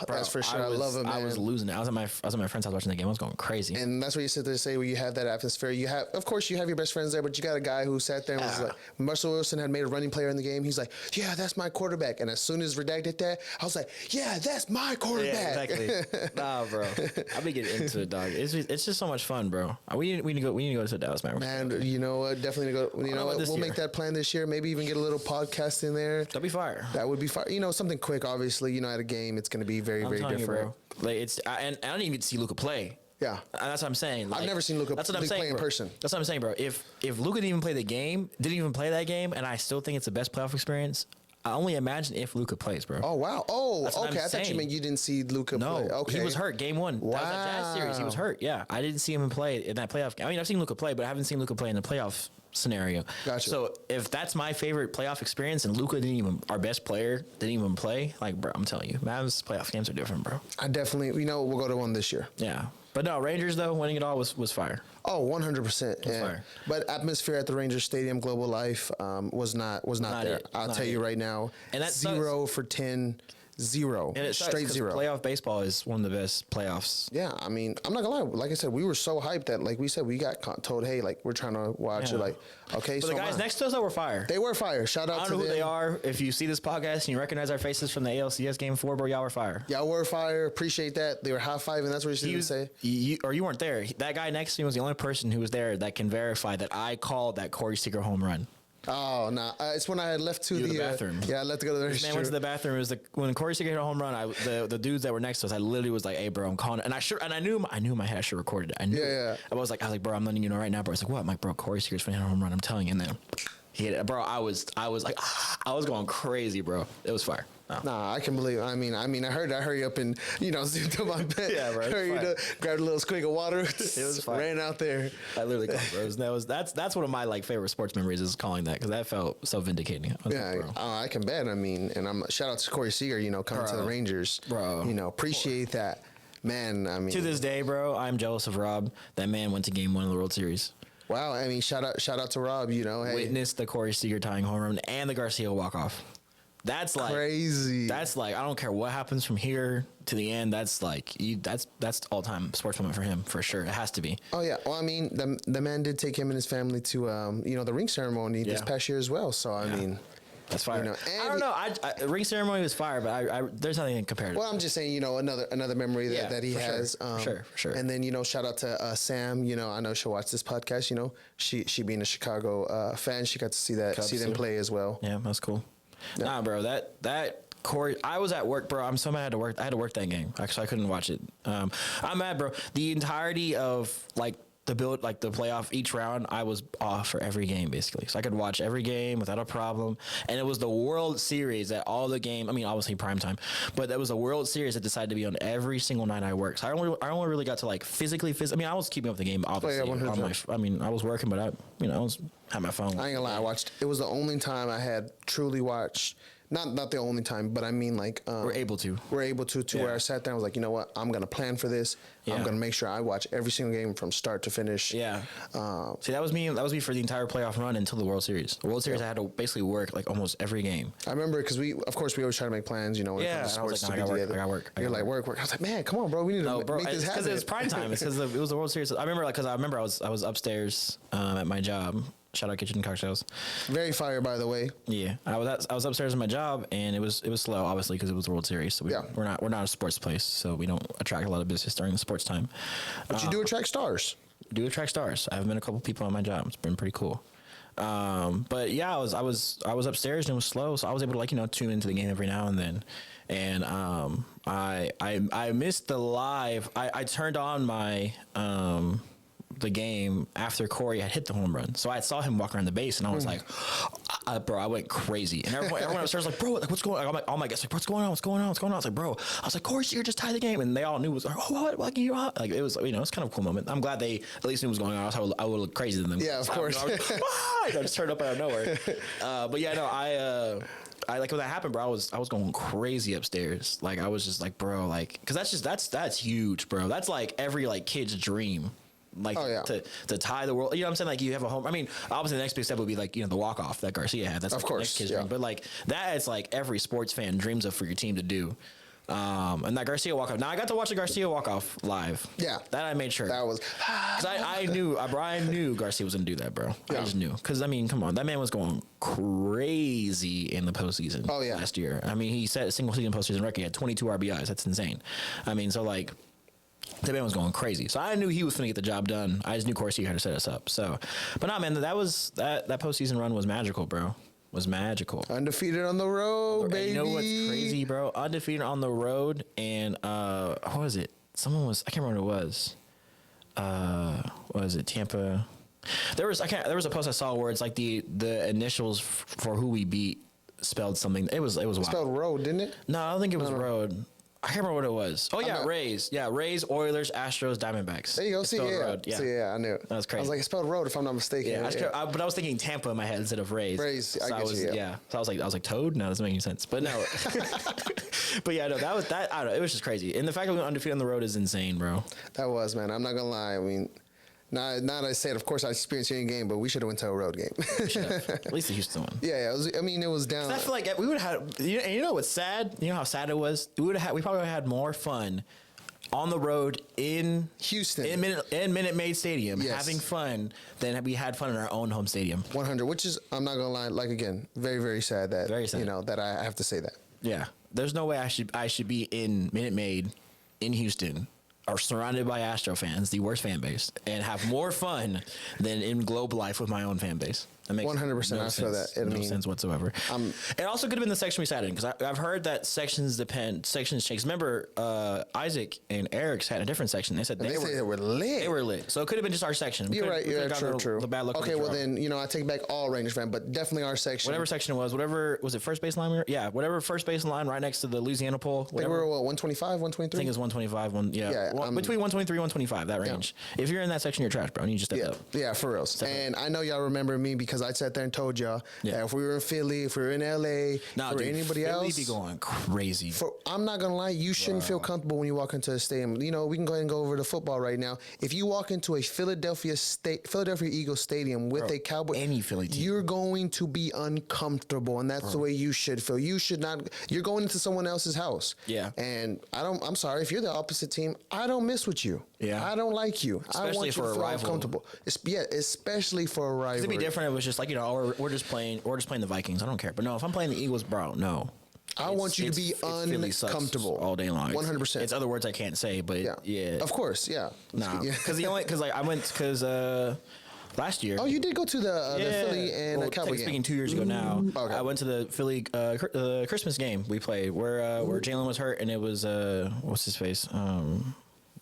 That's for sure. I love it, man. I was losing it. I was at my friend's house watching the game. I was going crazy. And that's what you sit there to say where you have that atmosphere. Of course, you have your best friends there, but you got a guy who sat there and was like, Russell Wilson had made a running player in the game. He's like, yeah, that's my quarterback. And as soon as Redact did that, I was like, yeah, that's my quarterback. Yeah, exactly. Nah, bro. I'll be getting into it, dog. It's just so much fun, bro. We need to go to the Dallas Mavericks. Man, you know what? Definitely go. You know what? We'll make that plan this year. Maybe even get a little podcast in there. That'd be fire. That would be fire. Something quick. Obviously, at a game, it's going to be very, very different. You, bro. Like and I don't even get to see Luka play. Yeah, and that's what I'm saying. Like, I've never seen Luka play in person. That's what I'm saying, bro. If Luka didn't even play that game, and I still think it's the best playoff experience. I only imagine if Luka plays, bro. Oh, wow. Oh, okay. I thought you meant you didn't see Luka play. Okay. He was hurt game 1. Wow. That was that Jazz series. He was hurt. Yeah. I didn't see him play in that playoff game. I've seen Luka play, but I haven't seen Luka play in the playoff scenario. Gotcha. So if that's my favorite playoff experience and Luka our best player didn't even play, like, bro, I'm telling you, Mavs playoff games are different, bro. I definitely, we'll go to one this year. Yeah. But no, Rangers, though, winning it all was fire. Oh, 100%. Yeah. Fire. But atmosphere at the Rangers Stadium, Global Life, was not there. I'll tell you right now. And that's 0 for 10. 0. And it's straight 0. Playoff baseball is one of the best playoffs. Yeah, I'm not gonna lie. Like I said, we were so hyped that, like we said, we got told, hey, like, we're trying to watch it. Like, okay, but the guys next to us, though, were fire. They were fire. Shout out to them. I don't know who they are. If you see this podcast and you recognize our faces from the ALCS game 4, bro, y'all were fire. Y'all were fire. Appreciate that. They were high-fiving. That's what you should say. You weren't there. That guy next to me was the only person who was there that can verify that I called that Corey Seager home run. Oh, no. It's when I had left to the bathroom. Yeah, I left to go to the restroom. Man went to the bathroom. It was when Corey Seager hit a home run, the dudes that were next to us, I literally was like, hey, bro, I'm calling it. And I knew in my head I should have recorded it. I knew. Yeah. I was like, bro, I'm letting you know right now, bro. I was like, what? I'm like, bro, Corey Seager's finna hit a home run. I'm telling you. And then he hit it. Bro, I was like, I was going crazy, bro. It was fire. No. Nah, I can believe. I heard I hurry up and zoomed to my bed. Yeah, bro. Grabbed a little squig of water. It was fine. Ran out there. I literally called, bro. That's one of my favorite sports memories is calling that because that felt so vindicating. I can bet. And I'm shout out to Corey Seager. Coming to the Rangers, bro. Appreciate that, man. To this day, bro, I'm jealous of Rob. That man went to Game 1 of the World Series. Wow. Shout out to Rob. Hey. Witnessed the Corey Seager tying home run and the Garcia walk off. That's like crazy. That's like I don't care what happens from here to the end. That's like that's all time sports moment for him for sure. It has to be. Oh yeah. Well, the man did take him and his family to the ring ceremony this past year as well. So I mean, That's fire. You know, I don't know. I ring ceremony was fire, but I there's nothing compared to Well, I'm just saying, you know, another memory that he has. For sure. And then, you know, shout out to Sam. You know, I know she'll watch this podcast. You know, she being a Chicago fan, she got to see them play as well. Yeah, that's cool. Yeah. Nah, bro, that Corey, I was at work, bro. I'm so mad I had to work. I had to work that game. Actually, I couldn't watch it. I'm mad, bro. The entirety of the playoff, each round, I was off for every game, basically. So I could watch every game without a problem. And it was the World Series that all the game, I mean, obviously prime time, but that was a World Series that decided to be on every single night I worked. So I only really got to physically. I mean, I was keeping up with the game, obviously. I was working, but I had my phone. I ain't gonna lie, it was the only time I had truly watched. Not the only time, but I mean, we're able to where I sat there and was like, you know what, I'm gonna plan for this. I'm gonna make sure I watch every single game from start to finish. Yeah. See, that was me for the entire playoff run until the World Series. The World Series, I had to basically work almost every game. I remember because we always try to make plans, you know, when it comes to sports to be together. I work. You're like work. I was like, man, come on, bro, we need to make this happen. Because it was prime time. It's because it was the World Series. I remember I was upstairs at my job. Shout out Kitchen Cocktails. Very fire, by the way. Yeah, I was upstairs in my job, and it was slow, obviously, because it was the World Series. So we're not a sports place, so we don't attract a lot of business during the sports time. But you do attract stars. I've met a couple people on my job. It's been pretty cool. But yeah, I was upstairs and it was slow, so I was able to tune into the game every now and then. And I missed the live. I turned on my the game after Corey had hit the home run. So I saw him walk around the base, and I was like, bro, I went crazy. And everyone upstairs was like, bro, what's going on? I'm like, all my guests like, what's going on? I was like, bro, Corey Seager just tied the game. And they all knew it was like, oh, what? It was, it's kind of a cool moment. I'm glad they at least knew what was going on. Else I would look crazy than them. Yeah, of course. I just turned up out of nowhere. But yeah, no, I when that happened, bro, I was going crazy upstairs. I was just like, bro, because that's huge, bro. That's every kid's dream. To tie the world, you know what I'm saying? You have a home. I mean, obviously the next big step would be the walk off that Garcia had. That's of course, next kid's dream. But that is every sports fan dreams of for your team to do. And that Garcia walk off. Now I got to watch the Garcia walk off live. Yeah, that I made sure. That was because I knew Garcia was gonna do that, bro. Yeah. I just knew because come on, that man was going crazy in the postseason. Oh yeah, last year. I mean, he set a single season postseason record. He had 22 RBIs. That's insane. I mean, so that man was going crazy. So I knew he was going to get the job done. I just knew Corey Seager had to set us up. So, but nah, man, that postseason run was magical, bro. Was magical. Undefeated on the road, baby. You know what's crazy, bro? Undefeated on the road, and what was it? I can't remember what it was. What was it? Tampa. There was a post I saw where it's the initials for who we beat spelled something. It was wild. Spelled road, didn't it? No, I don't think it was road. I can't remember what it was. Oh yeah, Rays. Yeah, Rays, Oilers, Astros, Diamondbacks. There you go. See, I knew it. That was crazy. I was like, it's spelled road if I'm not mistaken. Yeah, but I was thinking Tampa in my head instead of Rays. Rays, So I was like Toad. No, that doesn't make any sense. But no. But yeah, no, that was that. I don't know. It was just crazy. And the fact that we went undefeated on the road is insane, bro. That was, man. I'm not gonna lie. I mean. Now that I said, of course, I experienced any game, but we should have went to a road game. At least the Houston one. Yeah, it was down. I feel like we would have had. You know what's sad? You know how sad it was. We probably would have had more fun on the road in Houston, in Minute Maid Stadium, having fun than we had fun in our own home stadium. 100, which is, I'm not gonna lie, again, very very sad that that I have to say that. Yeah, there's no way I should be in Minute Maid in Houston, are surrounded by Astro fans, the worst fan base, and have more fun than in Globe Life with my own fan base. That makes 100%. I feel that. No sense whatsoever. It also could have been the section we sat in, because I've heard that sections change. Remember, Isaac and Eric's had a different section. They said they were lit. They were lit. So it could have been just our section. You're right. Yeah, true. The bad luck. Okay, well then, I take back all Rangers fan, but definitely our section. Whatever section it was, was it first base line? Whatever first base line right next to the Louisiana pole. They were 125, 123? I think it was 125. Between 123 and 125, that range. Yeah. If you're in that section, you're trash, bro. You just step up. Yeah, for real. And I know y'all remember me because I sat there and told y'all that if we were in Philly, if we were in LA, or anybody else, Philly be going crazy. I'm not gonna lie, you shouldn't feel comfortable when you walk into a stadium. We can go ahead and go over to football right now. If you walk into a Philadelphia Eagles stadium with a Cowboy, any Philly team, you're going to be uncomfortable, and that's the way you should feel. You should not. You're going into someone else's house. Yeah. And I'm sorry if you're the opposite team. I don't mess with you. Yeah. I don't like you. Especially I want you for to a feel rival. uncomfortable. Especially for a rival. It'd be different if it was it's just like, you know, we're just playing the Vikings. I don't care. But no, if I'm playing the Eagles, bro, no. I want you to be uncomfortable all day long. 100%. It's other words I can't say, but yeah. Of course, yeah. Nah, because I went last year. Oh, you did go to the Philly and Cowboys game. Speaking 2 years ago now, I went to the Philly Christmas game we played where Jalen was hurt and it was what's his face? Oh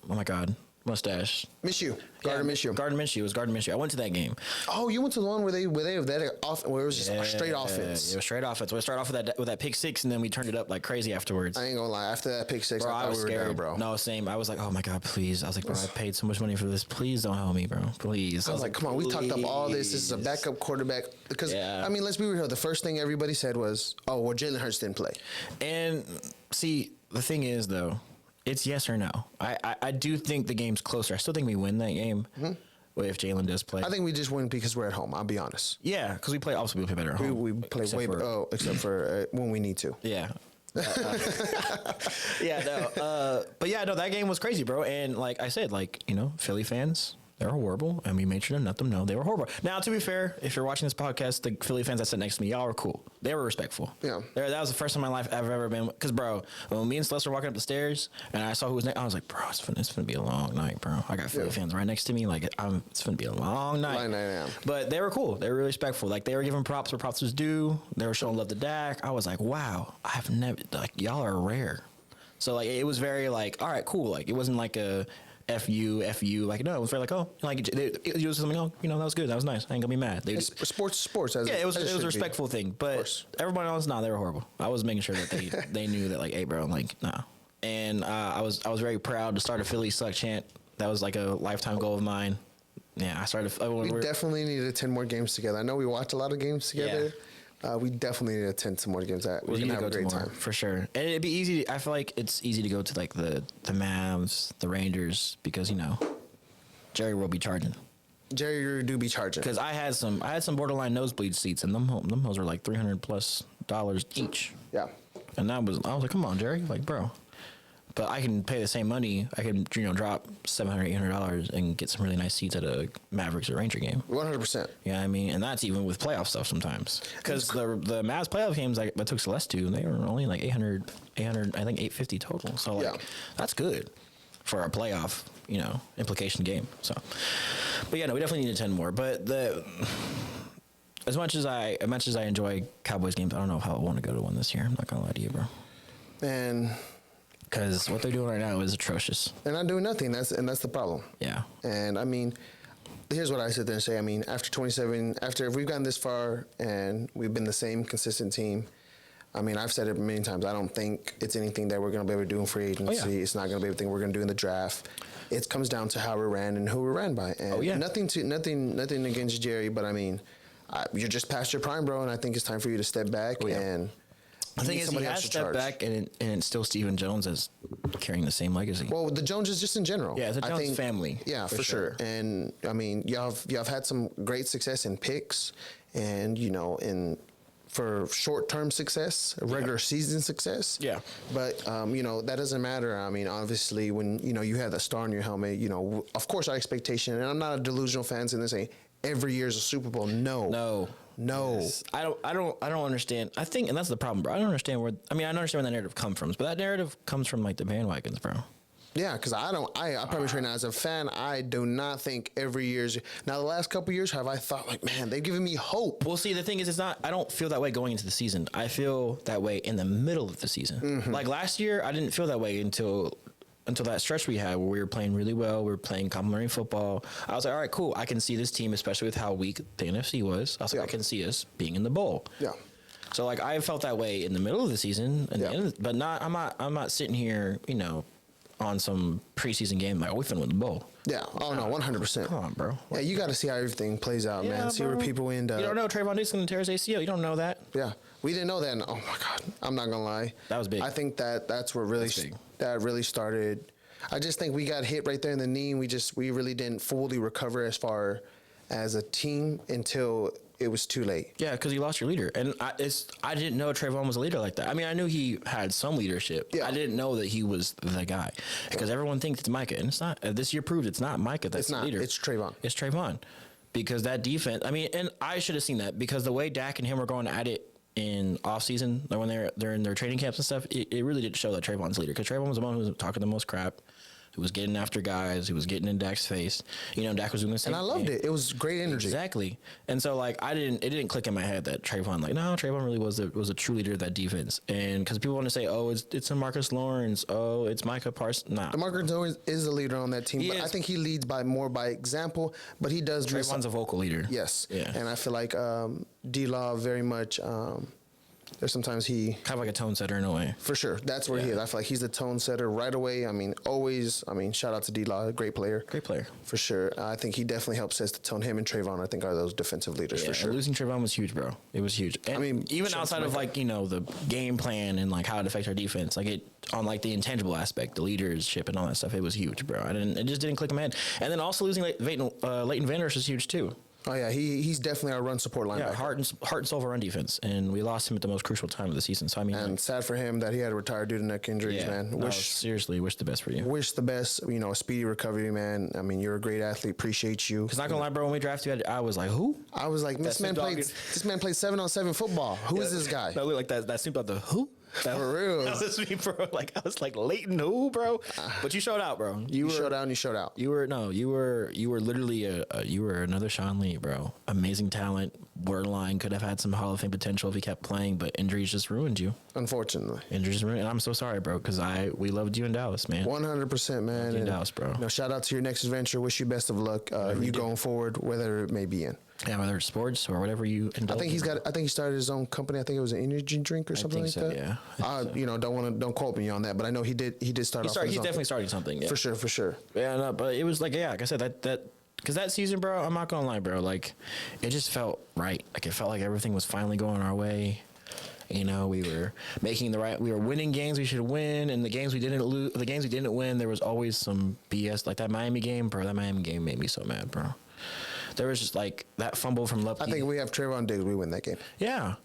my God. Mustache. Minshew. Gardner Minshew. Gardner Minshew. It was Gardner Minshew. I went to that game. Oh, you went to the one where they were where it was just a straight offense. It was straight offense. We started off with that pick six, and then we turned it up like crazy afterwards. I ain't gonna lie. After that pick six, bro, I thought was we were scared, down, bro. No, same. I was like, oh my God, please. I was like, bro, I paid so much money for this. Please don't help me, bro. Please. I was like, come on, we talked up all this. This is a backup quarterback. Because I mean, let's be real. The first thing everybody said was, oh, well, Jalen Hurts didn't play. And see, the thing is though. It's yes or no. I do think the game's closer. I still think we win that game if Jalen does play. I think we just win because we're at home. I'll be honest. Yeah, because we play better at home. We play except for when we need to. Yeah. But yeah, no, that game was crazy, bro. And like I said, like, you know, Philly fans, they're horrible, and we made sure to let them know they were horrible. Now, to be fair, if you're watching this podcast, the Philly fans that sat next to me, y'all were cool. They were respectful. Yeah. That was the first time in my life I've ever been. Because, bro, when me and Celeste were walking up the stairs, and I saw who was next, I was like, bro, it's gonna be a long night, bro. I got Philly fans right next to me. Like, it's gonna be a long night. Long night, yeah. But they were cool. They were really respectful. Like, they were giving props where props was due. They were showing love to Dak. I was like, wow, I've never, like, y'all are rare. So, like, it was very, like, all right, cool. Like, it wasn't like a F you. Like, no, it was very like, oh, like, it was something, oh, you know, that was good. That was nice. I ain't gonna be mad. Sports. It was a respectful thing. But everybody else, they were horrible. I was making sure that they knew that, like, hey, bro, like, nah. And I was very proud to start a Philly suck chant. That was like a lifetime goal of mine. Yeah, I started. We definitely need to attend more games together. I know we watch a lot of games together. Yeah. We definitely need to attend some more games. We're gonna have a great time for sure. And it'd be easy. I feel like it's easy to go to like the Mavs, the Rangers, because you know Jerry will be charging. Jerry do be charging. Because I had some borderline nosebleed seats, and them hoes were like $300+ each. Yeah. And I was like, come on, Jerry, like, bro. But I can pay the same money. I can, you know, drop $700, $800 and get some really nice seats at a Mavericks or Ranger game. 100%. Yeah, I mean, and that's even with playoff stuff sometimes. Because the Mavs playoff games I took Celeste to, they were only like 800, I think 850 total. So like, that's good for a playoff, you know, implication game. So, but yeah, no, we definitely need to attend more. But as much as I enjoy Cowboys games, I don't know how I want to go to one this year. I'm not gonna lie to you, bro. Man. Because what they're doing right now is atrocious. They're not doing nothing. That's the problem. Yeah. And I mean, here's what I sit there and say. I mean, if we've gotten this far and we've been the same consistent team, I mean, I've said it many times. I don't think it's anything that we're going to be able to do in free agency. Oh, yeah. It's not going to be anything we're going to do in the draft. It comes down to how we're ran and who we're ran by. And nothing against Jerry, but I mean, you're just past your prime, bro. And I think it's time for you to step back and. The thing is, he has stepped back, and it's still Stephen Jones is carrying the same legacy. Well, the Joneses just in general. Yeah, it's a Jones family. Yeah, for sure. And I mean, y'all have had some great success in picks, and you know, for short-term success, regular season success. Yeah. But you know, that doesn't matter. I mean, obviously, when you know you have the star on your helmet, you know, of course, our expectation. And I'm not a delusional fan saying this ain't every year is a Super Bowl. No. Yes. I don't understand. I think, and that's the problem, bro. I don't understand I understand where that narrative comes from, but that narrative comes from like the bandwagons, bro. Yeah, because I promise right now, as a fan, I do not think every year's. Now, the last couple of years, have I thought like, man, they've given me hope. Well, see, the thing is, it's not. I don't feel that way going into the season. I feel that way in the middle of the season. Mm-hmm. Like last year, I didn't feel that way until that stretch we had where we were playing really well. We were playing complimentary football. I was like, all right, cool. I can see this team, especially with how weak the NFC was. I was like, I can see us being in the bowl. Yeah. So like, I felt that way in the middle of the season, but not. I'm not sitting here, you know, on some preseason game like, we finna win the bowl. Yeah. Oh no, 100%. Come on, bro. Yeah, you got to see how everything plays out, man. See where people end up. You don't know Trayvon Diggs going to tear his ACL. You don't know that. Yeah, we didn't know that. And, oh my God, I'm not gonna lie. That was big. I think that's what really started. I just think we got hit right there in the knee. And we really didn't fully recover as far as a team until it was too late. Yeah, because you lost your leader, and I didn't know Trayvon was a leader like that. I mean, I knew he had some leadership. Yeah. I didn't know that he was the guy because everyone thinks it's Micah, and it's not. This year proved it's not Micah that's the leader. It's Trayvon. It's Trayvon. because that defense. I mean, and I should have seen that because the way Dak and him were going at it in offseason, like when they're in their training camps and stuff, it really did show that Trayvon's leader because Trayvon was the one who was talking the most crap, who was getting after guys, who was getting in Dak's face. You know, Dak was doing the same. And I loved it. It was great energy. Exactly. And so like it didn't click in my head that Trayvon really was a true leader of that defense. And because people want to say, oh, it's a Marcus Lawrence, oh, it's Micah Parsons. Nah. DeMarcus Lawrence is a leader on that team, but I think he leads more by example. But he does. Trayvon's a vocal leader. Yes. Yeah. And I feel like D-Law very much. There's sometimes he kind of like a tone setter in a way. For sure, that's where he is. I feel like he's the tone setter right away. I mean, always. I mean, shout out to D-Law, great player. Great player for sure. I think he definitely helps set the tone. Him and Trayvon, I think, are those defensive leaders for sure. Losing Trayvon was huge, bro. It was huge. And I mean, even outside of like the game plan and like how it affects our defense, like it on like the intangible aspect, the leadership and all that stuff, it was huge, bro. It just didn't click in my head. And then also losing Leighton Vander Esch is huge too. Oh yeah, he's definitely our run support linebacker. Yeah, heart and soul of our run defense, and we lost him at the most crucial time of the season. So I mean, and sad for him that he had to retire due to neck injuries, man. Seriously, wish the best for you. Wish the best, a speedy recovery, man. I mean, you're a great athlete. Appreciate you. Because not gonna lie, bro, when we drafted you, I was like, who? I was like, this man played 7-on-7 football. Who is this guy? That looked like that Snoop Dogg, the who? For real. That was me, bro. Like I was like Leighton who, bro? But you showed out, bro. You showed out and you showed out. You were literally you were another Sean Lee, bro. Amazing talent. Borderline could have had some Hall of Fame potential if he kept playing, but injuries just ruined you. Unfortunately. Injuries ruined, and I'm so sorry, bro, because we loved you in Dallas, man. 100%, man. Loved you in Dallas, bro. Shout out to your next adventure. Wish you best of luck. Going forward, whether it may be in. Yeah, whether it's sports or whatever you indulge. I think he started his own company. I think it was an energy drink or something like that. Yeah. Don't quote me on that, but I know he did start off. He's definitely starting something. Yeah. For sure. Yeah, no, but it was like I said that because that season, bro, I'm not gonna lie, bro, like it just felt right. Like it felt like everything was finally going our way. We were we were winning games we should win, and the games we didn't win, there was always some BS. Like that Miami game, bro. That Miami game made me so mad, bro. There was just like that fumble from Luka. I think we have Trayvon Diggs. We win that game. Yeah,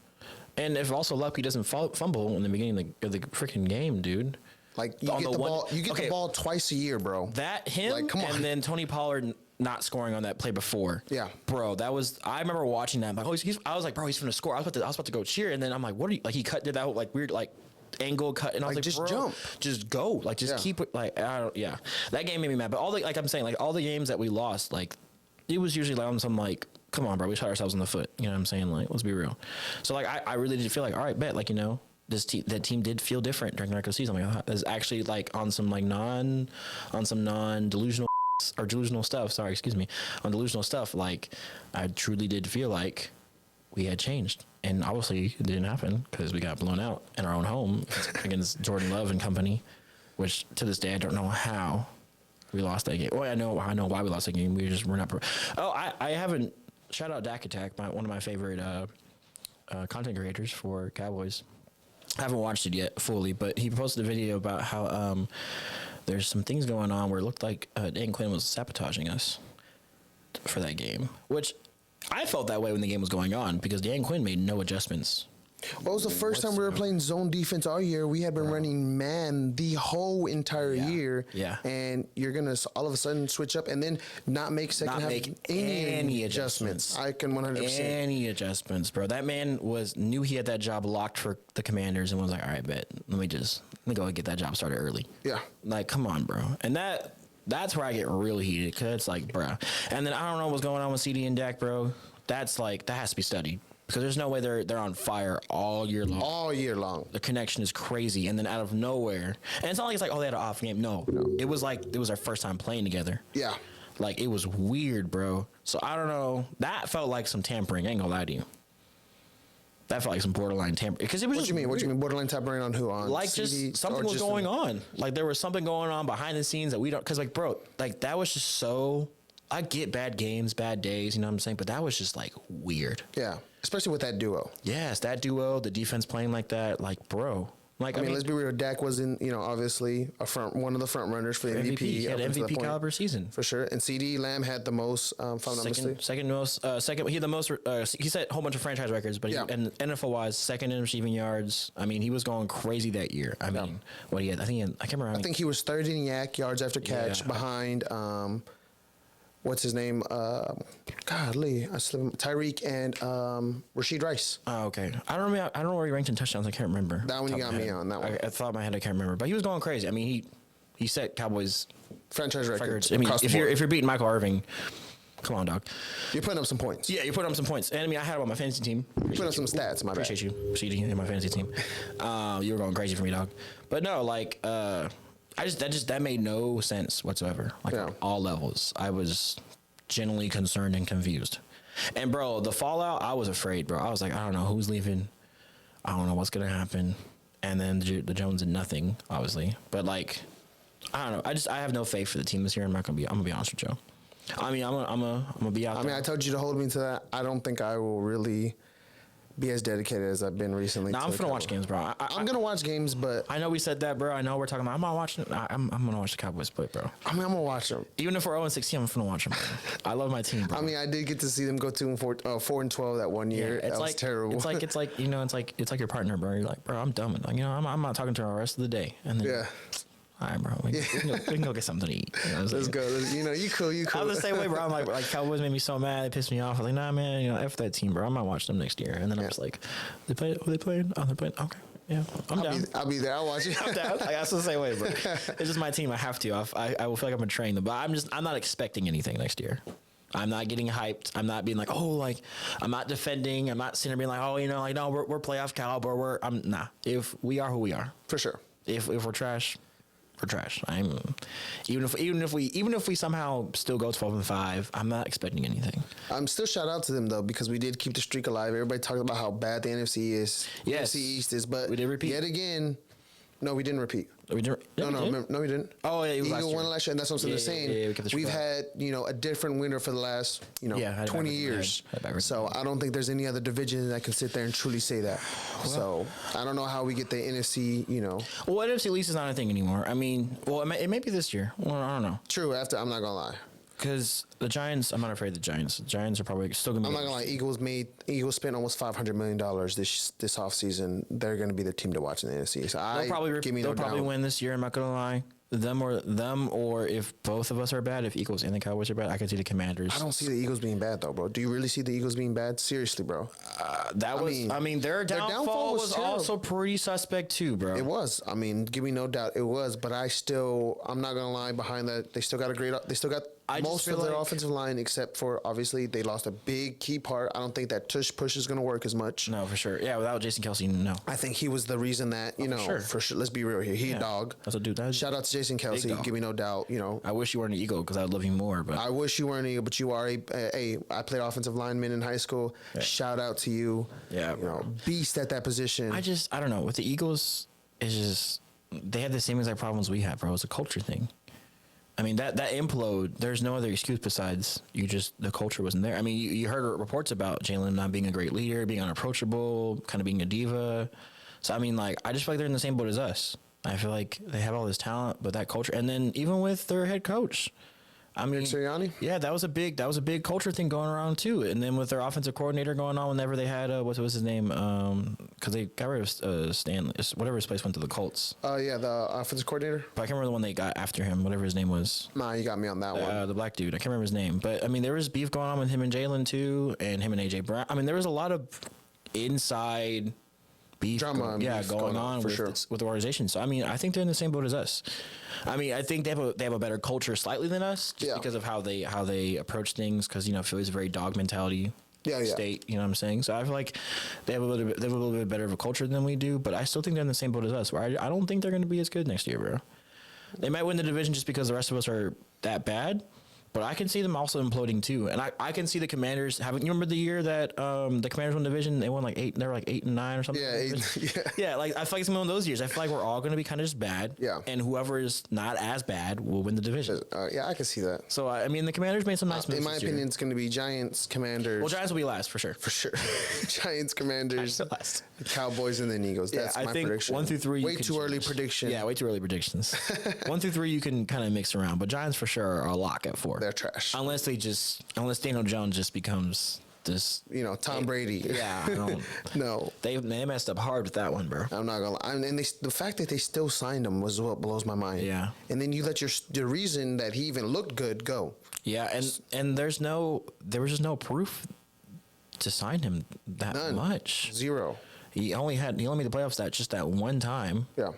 and if also Luka doesn't fumble in the beginning of the freaking game, dude. Like you get the ball twice a year, bro. That him, like, come on. And then Tony Pollard not scoring on that play before. Yeah, bro, that was. I remember watching that. I'm like, I was like, bro, he's gonna score. I was about to go cheer, and then I'm like, what are you? Like he did that like weird like angle cut, and I was like, just bro, jump, just go, like just keep it. Like I don't. Yeah, that game made me mad. But all the games that we lost, like. It was usually like on some like, come on, bro, we shot ourselves in the foot. You know what I'm saying? Like, let's be real. So like, I really did feel like, all right, bet, like that team did feel different during the regular season. Like, it's actually like on some non-delusional or delusional stuff. Sorry, excuse me, on delusional stuff. Like, I truly did feel like we had changed, and obviously it didn't happen because we got blown out in our own home against Jordan Love and company, which to this day I don't know how. We lost that game. Well, I know why we lost that game. We're not. I haven't. Shout out Dak Attack, one of my favorite content creators for Cowboys. I haven't watched it yet fully, but he posted a video about how there's some things going on where it looked like Dan Quinn was sabotaging us for that game, which I felt that way when the game was going on because Dan Quinn made no adjustments. Well, it was the first time we were playing zone defense all year. We had been running man the whole entire year. Yeah. And you're going to all of a sudden switch up and then not make any adjustments. I can 100%. Any adjustments, bro. That man knew he had that job locked for the Commanders and was like, all right, bet. Let me go and get that job started early. Yeah. Like, come on, bro. And that's where I get really heated because it's like, bro. And then I don't know what's going on with CD and Dak, bro. That has to be studied. Because there's no way they're on fire all year long. All year long. The connection is crazy. And then out of nowhere. And it's not like it's like, oh, they had an off game. No. It was like, it was our first time playing together. Yeah. Like, it was weird, bro. So, I don't know. That felt like some tampering. I ain't gonna lie to you. That felt like some borderline tampering. Because it was What you mean? What you mean borderline tampering on who? On like CD, just something was going on. Like, there was something going on behind the scenes that we don't. Because, like, bro, like, that was just so. I get bad games, bad days, you know what I'm saying? But that was just, like, weird. Yeah. Especially with that duo. Yes, that duo, the defense playing like that, like, bro. Like, I mean, let's be real. Dak was obviously one of the front runners for the MVP. He had an MVP caliber season for sure. And CD Lamb had the most. Second most. He had the most. He set a whole bunch of franchise records, but and NFL wise, second in receiving yards. I mean, he was going crazy that year. I mean, what he had? I can't remember. I think he was third in YAC yards after catch behind. what's his name? Godly, Tyreek and Rashid Rice. Oh, okay. I don't know where he ranked in touchdowns. I can't remember. That one you got me on. That one. I thought in my head I can't remember, but he was going crazy. I mean, he set Cowboys franchise records. I mean, if you're beating Michael Irving, come on, dog. You're putting up some points. Yeah, you're putting up some points. And I mean, I had him on my fantasy team. You're putting up some stats. My bad. Appreciate you, CD, in my fantasy team. You were going crazy for me, dog. But no, like, that made no sense whatsoever. Like, on all levels, I was genuinely concerned and confused. And bro, the fallout, I was afraid, bro. I was like, I don't know who's leaving. I don't know what's gonna happen. And then the Jones did nothing, obviously. But like, I don't know. I have no faith for the team this year. I'm gonna be honest with you. I mean, I'm gonna be out there. I mean, I told you to hold me to that. I don't think I will really be as dedicated as I've been recently. No, I'm gonna watch games, bro. I'm gonna watch games, but I know we said that, bro. I know we're talking about. I'm not watching. I'm gonna watch the Cowboys play, bro. I mean, I'm gonna watch them. Even if we're 0-16, I'm gonna watch them. I love my team, bro. I mean, I did get to see them go 4-12 that one year. Yeah, that was terrible. It's like it's like your partner, bro. You're like, bro, I'm dumb. And like, I'm not talking to her the rest of the day. And then, all right, bro. We can go get something to eat. You know, Let's go. You cool. I'm the same way, bro. I'm like Cowboys made me so mad. They pissed me off. I was like, nah, man. F that team, bro. I might watch them next year. And then I'm just like, who they playing? Oh, they're playing. Okay. Yeah, I'm down. I'll be there. I'll watch you. I'm down. Like, that's the same way, bro. It's just my team. I have to. I will feel like I'm betraying them. But I'm not expecting anything next year. I'm not getting hyped. I'm not being like, oh, like, I'm not defending. I'm not sitting there being like, oh, like, no, we're playoff caliber. Nah. If we are who we are. For sure. If we're trash, we're trash. Even if we somehow still go 12-5, I'm not expecting anything. I'm still shout out to them though, because we did keep the streak alive. Everybody talking about how bad the NFC is, yes. NFC East is, but we did repeat yet again. No, we didn't repeat. We didn't. No, we didn't. Oh yeah, Eagle won last year, and that's what I'm saying. Yeah, we've had a different winner for the last 20 years. So I don't think there's any other division that can sit there and truly say that. So I don't know how we get the NFC. Well, NFC East is not a thing anymore. I mean, it may be this year. Well, I don't know. True. I'm not gonna lie. Because the Giants, I'm not afraid of the Giants. The Giants are probably still going to be... I'm not going to lie. Eagles spent almost $500 million this offseason. They're going to be the team to watch in the NFC. So they'll probably win this year. I'm not going to lie. Them or if both of us are bad, if Eagles and the Cowboys are bad, I can see the Commanders. I don't see the Eagles being bad, though, bro. Do you really see the Eagles being bad? Seriously, bro. Their downfall was also pretty suspect, too, bro. It was. I mean, give me no doubt it was. But I'm not going to lie behind that. They still got most of their offensive line, except for, obviously, they lost a big key part. I don't think that tush push is going to work as much. No, for sure. Yeah, without Jason Kelce, no. I think he was the reason that, for sure. Let's be real here. He a dog. That's a dude. Shout out to Jason Kelce. Give me no doubt. I wish you weren't an Eagle because I would love you more. But I wish you weren't an Eagle, but you are I played offensive lineman in high school. Yeah. Shout out to you. Yeah, beast at that position. I don't know. With the Eagles, it's just they had the same exact problems we had, bro. It's a culture thing. I mean, that implode, there's no other excuse besides the culture wasn't there. I mean, you heard reports about Jalen not being a great leader, being unapproachable, kind of being a diva. So, I mean, like, I just feel like they're in the same boat as us. I feel like they have all this talent, but that culture, and then even with their head coach, I mean, Sirianni? Yeah, that was a big culture thing going around too. And then with their offensive coordinator going on, whenever they had what was his name? Because they got rid of Stanley, whatever his place went to the Colts. The offensive coordinator. But I can't remember the one they got after him, whatever his name was. Nah, you got me on that one. The black dude, I can't remember his name. But I mean, there was beef going on with him and Jalen too, and him and AJ Brown. I mean, there was a lot of inside beef going on with the organization. So I mean, I think they're in the same boat as us. I mean, I think they have a better culture slightly than us, just because of how they approach things. Because Philly's a very dog mentality state. You know what I'm saying? So I feel like they have a little bit better of a culture than we do. But I still think they're in the same boat as us. Where I don't think they're going to be as good next year, bro. They might win the division just because the rest of us are that bad. But I can see them also imploding too, and I can see the Commanders having. You remember the year that the Commanders won the division? They won like 8. They were like 8-9 or something. Yeah. Like I feel like it's one of those years. I feel like we're all going to be kind of just bad. Yeah. And whoever is not as bad will win the division. I can see that. So I mean, the Commanders made some nice moves. In my opinion, it's going to be Giants, Commanders. Well, Giants will be last for sure. Giants, Commanders, Cowboys, and then Eagles. That's my prediction. 1 through 3. Way too early prediction. Yeah, way too early predictions. 1 through 3 you can kind of mix around, but Giants for sure are a lock at 4. They're trash. Unless Daniel Jones just becomes this. Tom Brady. Yeah, I don't. No. They messed up hard with that one, bro. I'm not gonna lie. And the fact that they still signed him was what blows my mind. Yeah. And then you let the reason that he even looked good go. Yeah, and there was just no proof to sign him that much. Zero. He only made the playoffs that one time. Yeah.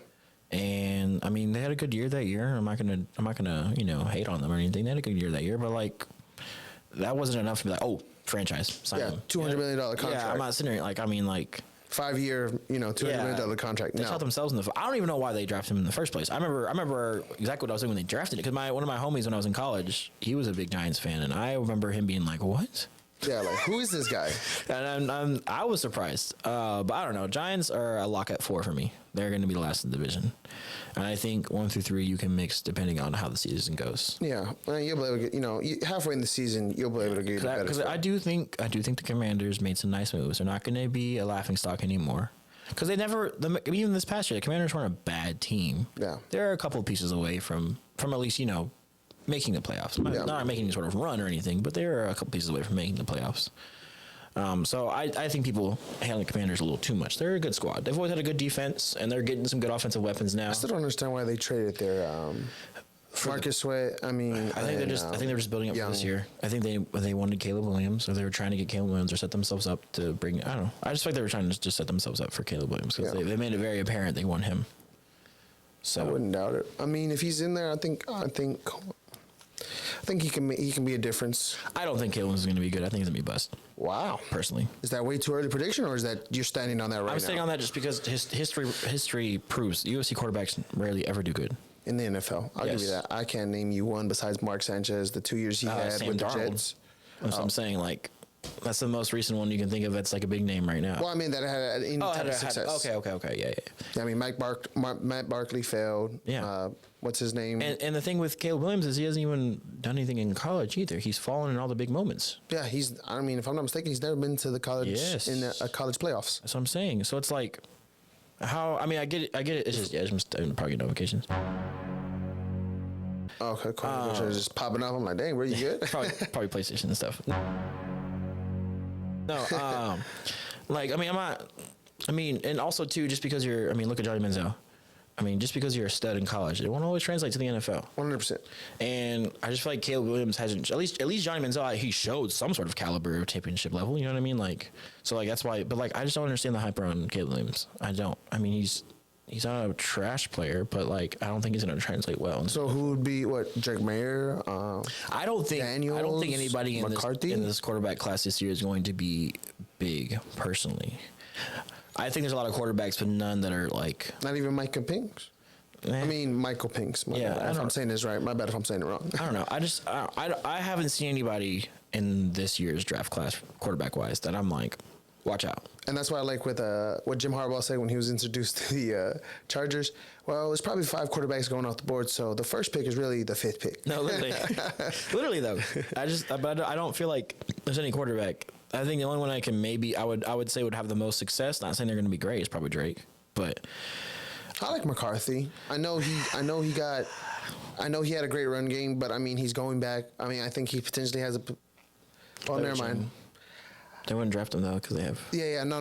And I mean, they had a good year that year. I'm not gonna hate on them or anything. They had a good year that year, but like that wasn't enough to be like, oh, franchise sign him. $200 million contract. Yeah, I'm not sitting here 5-year, $200 million contract. They shot themselves in the. I don't even know why they drafted him in the first place. I remember exactly what I was doing when they drafted it because one of my homies when I was in college, he was a big Giants fan, and I remember him being like, "What?" Yeah, like who is this guy? And I was surprised, but I don't know. Giants are a lock at 4 for me. They're going to be the last in the division, and I think 1 through 3 you can mix depending on how the season goes. Yeah, you'll be able to get, halfway in the season you'll be able to get better. Because I do think the Commanders made some nice moves. They're not going to be a laughingstock anymore. Because even this past year, the Commanders weren't a bad team. Yeah, they're a couple of pieces away from at least making the playoffs. Not making any sort of run or anything, but they're a couple pieces away from making the playoffs. So I think people handle the Commanders a little too much. They're a good squad. They've always had a good defense, and they're getting some good offensive weapons now. I still don't understand why they traded their Marcus Sweat. I think they're just building up for this year. I think they wanted Caleb Williams, or they were trying to get Caleb Williams, or set themselves up to bring. I don't know. I just feel like they were trying to just set themselves up for Caleb Williams because they made it very apparent they want him. So I wouldn't doubt it. I mean, if he's in there, I think he can be a difference. I don't think Caleb is going to be good. I think he's going to be bust. Wow. Personally. Is that way too early prediction, or is that you're standing on that right now? I'm standing on that just because history proves USC quarterbacks rarely ever do good. In the NFL. I'll give you that. I can't name you one besides Mark Sanchez, the 2 years he had Sam with Darnold. the Jets. That's what I'm saying. Like, that's the most recent one you can think of that's like a big name right now. Well, I mean, that had any type of success. Okay. Yeah. I mean, Matt Barkley failed. Yeah. What's his name? And the thing with Caleb Williams is he hasn't even done anything in college either. He's fallen in all the big moments. Yeah, if I'm not mistaken, he's never been to the college in a college playoffs. That's what I'm saying. So it's like, I get it. It's just probably notifications. Okay, cool. Just popping up. I'm like, dang, where you good? probably PlayStation and stuff. No, and also too, just because look at Johnny Manziel. Just because you're a stud in college, it won't always translate to the NFL. 100%. And I just feel like Caleb Williams hasn't. At least Johnny Manziel, he showed some sort of caliber of championship level. You know what I mean? That's why. But I just don't understand the hype around Caleb Williams. I don't. He's not a trash player, but I don't think he's going to translate well. So who would be Drake Mayer? I don't think anybody in this quarterback class this year is going to be big. Personally, I think there's a lot of quarterbacks, but none that are not even Michael Pinks. Michael Pinks. My bad if I'm saying this right. My bad if I'm saying it wrong. I don't know. I haven't seen anybody in this year's draft class quarterback wise that I'm like, watch out. And that's why I like with what Jim Harbaugh said when he was introduced to the Chargers. Well, there's probably 5 quarterbacks going off the board, so the first pick is really the 5th pick. No, literally though. I don't feel like there's any quarterback. I think the only one I would say would have the most success. Not saying they're going to be great. Is probably Drake, but I like McCarthy. I know he had a great run game, but he's going back. I think he potentially has a. Oh, never mind. They wouldn't draft him though because they have. Yeah. No.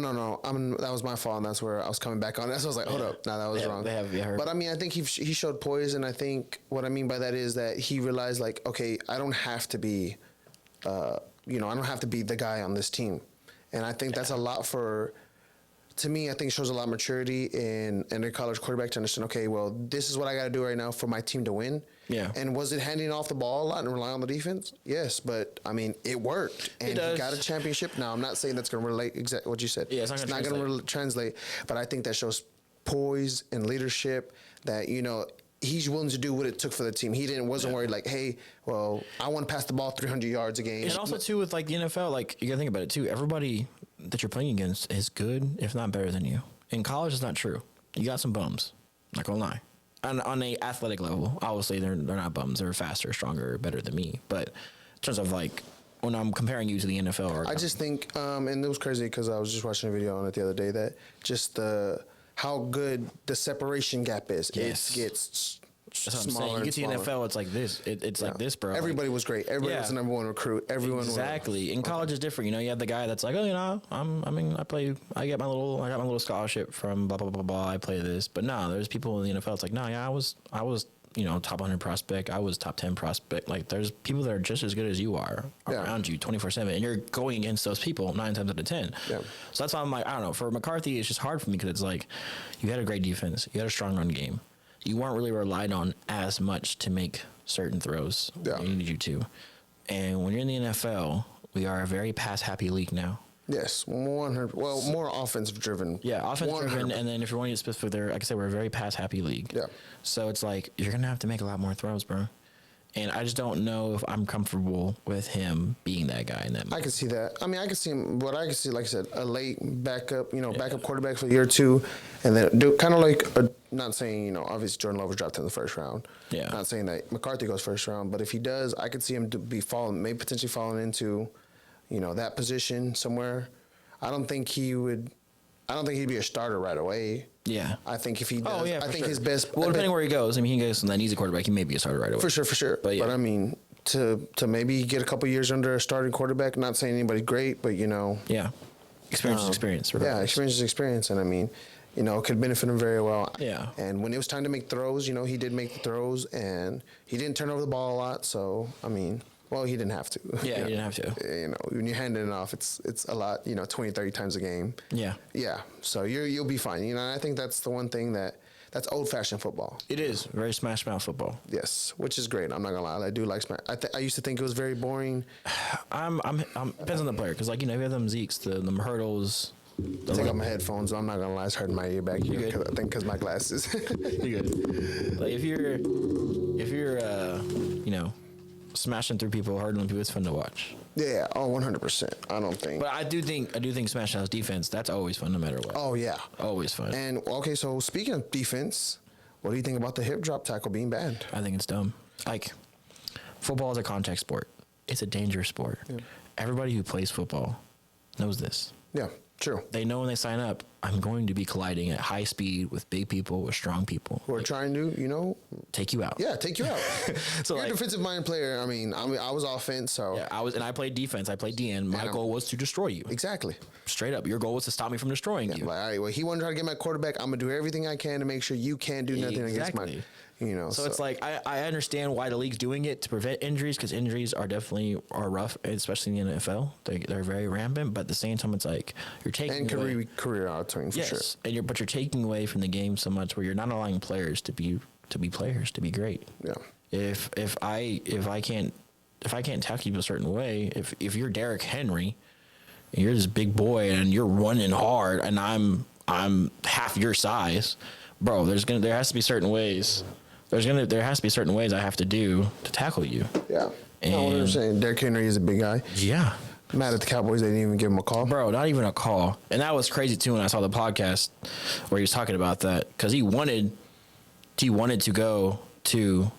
That was my fault, and that's where I was coming back on. That's why I was like, hold up, no, that was wrong. They have. Yeah, but I think he showed poise, and I think what I mean by that is that he realized okay, I don't have to be, I don't have to be the guy on this team, and I think that's a lot for. To me, I think it shows a lot of maturity in a college quarterback to understand, okay, well, this is what I got to do right now for my team to win. Yeah. And was it handing off the ball a lot and relying on the defense? Yes, but, it worked. And he got a championship. Now, I'm not saying that's going to relate exactly what you said. Yeah, it's not going to translate. But I think that shows poise and leadership that, he's willing to do what it took for the team. He wasn't worried hey, well, I want to pass the ball 300 yards a game. And also, too, with the NFL, you got to think about it, too. Everybody that you're playing against is good, if not better than you. In college, it's not true. You got some bums. Not going to lie. On a athletic level, I will say they're not bums. They're faster, stronger, better than me. But in terms of when I'm comparing you to the NFL, I just think, and it was crazy because I was just watching a video on it the other day that just how good the separation gap is. Yes. It gets That's what I'm smaller saying. You get to the smaller. NFL, it's like this. It's like this, bro. Everybody was great. Everybody was the number one recruit. Everyone exactly. In college is different. You know, you have the guy that's like, oh, you know, I got my little scholarship from blah blah blah blah. I play this, but no, there's people in the NFL. It's like, no, yeah, I was. You know, top 100 prospect. I was top 10 prospect. Like, there's people that are just as good as you are around you 24/7, and you're going against those people 9 times out of 10. Yeah. So that's why I'm like, I don't know. For McCarthy, it's just hard for me because it's like, you had a great defense, you had a strong run game, you weren't really relied on as much to make certain throws. Yeah. You needed you to, and when you're in the NFL, we are a very pass-happy league now. Yes, 100. Well, more offensive driven. Yeah, offensive driven, and then if you want to get specific, there, like I said, we're a very pass happy league. Yeah. So it's like you're gonna have to make a lot more throws, bro. And I just don't know if I'm comfortable with him being that guy in that moment. I can see that. I mean, I can see him. What I can see, like I said, a late backup, backup quarterback for year 2, and then do kind of like not saying, obviously Jordan Love was drafted in the first round. Yeah. Not saying that McCarthy goes first round, but if he does, I could see him maybe potentially falling into, that position somewhere. I don't think he'd be a starter right away. Yeah. I think if he does, I think his best. Well, depending where he goes, I mean, he goes from that easy quarterback, he may be a starter right away. For sure. But I mean, to maybe get a couple years under a starting quarterback, not saying anybody great, but Yeah. Experience is experience. Yeah, experience is experience. And I mean, it could benefit him very well. Yeah. And when it was time to make throws, he did make the throws, and he didn't turn over the ball a lot. So, I mean. Well, he didn't have to. Yeah, he didn't have to. When you're handing it off, it's a lot, 20, 30 times a game. Yeah. Yeah. So you'll be fine. I think that's the one thing that's old-fashioned football. It is. Very smash-mouth football. Yes, which is great. I'm not going to lie. I do like smash. I used to think it was very boring. Depends on the player. Because, you have them Zekes, them hurdles. I take out my headphones. I'm not going to lie. It's hurting my ear back here. I think because my glasses. You're good. Like, if you're smashing through people, hurdling people, it's fun to watch. Yeah, 100%. I don't think. But I do think Smash House defense, that's always fun no matter what. Oh, yeah. Always fun. And, okay, so speaking of defense, what do you think about the hip drop tackle being banned? I think it's dumb. Football is a contact sport. It's a dangerous sport. Yeah. Everybody who plays football knows this. Yeah. True. They know when they sign up, I'm going to be colliding at high speed with big people, with strong people. Who are trying to, take you out. Yeah, take you out. So you're a defensive-minded player. I mean, I was offense, so. Yeah, I played defense. I played DN. My goal was to destroy you. Exactly. Straight up. Your goal was to stop me from destroying you. Like, all right, well, he wanted to try to get my quarterback. I'm going to do everything I can to make sure you can't do nothing against my. So it's like I understand why the league's doing it to prevent injuries, because injuries are definitely rough, especially in the NFL. They're very rampant, but at the same time, it's like you're taking and career altering for sure. And you're taking away from the game so much where you're not allowing players to be players, to be great. Yeah. If I can't tackle you a certain way, if you're Derrick Henry, and you're this big boy and you're running hard, and I'm half your size, bro, there has to be certain ways. There has to be certain ways I have to do to tackle you. Yeah. And what you're saying, Derrick Henry is a big guy. Yeah. Mad at the Cowboys, they didn't even give him a call. Bro, not even a call. And that was crazy too when I saw the podcast where he was talking about that, because he wanted to go to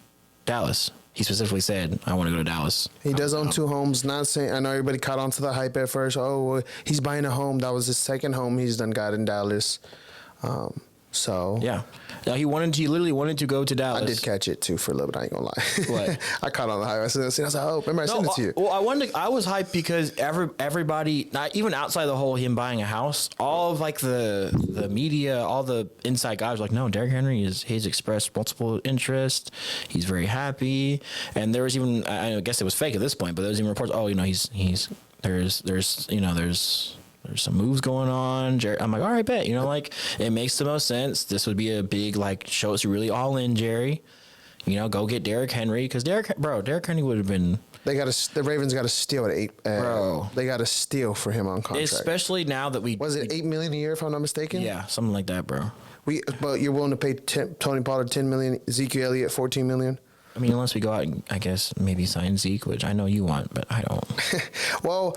Dallas. He specifically said, I want to go to Dallas. He does own 2 homes. Not saying, I know everybody caught on to the hype at first. Oh, well, he's buying a home. That was his second home he's done got in Dallas. So yeah, now he literally wanted to go to Dallas. I did catch it too for a little bit. I ain't gonna lie. What? I caught on the hype. I was like, oh, remember I sent it to you. Well, I was hyped because everybody, not even outside the whole him buying a house, all of the media, all the inside guys were like, no, Derrick Henry he's expressed multiple interest. He's very happy, and there was even, I guess it was fake at this point, but there was even reports. Oh, there's some moves going on. I'm like, all right, bet. It makes the most sense. This would be a big, show us you're really all in, Jerry. Go get Derrick Henry. Because Derrick Henry would have been... The Ravens got to steal at 8. Bro. They got to steal for him on contract. Especially now that Was it $8 million a year, if I'm not mistaken? Yeah, something like that, bro. But you're willing to pay Tony Pollard $10 million, Ezekiel Elliott $14 million? I mean, unless we go out and, I guess, maybe sign Zeke, which I know you want, but I don't. Well,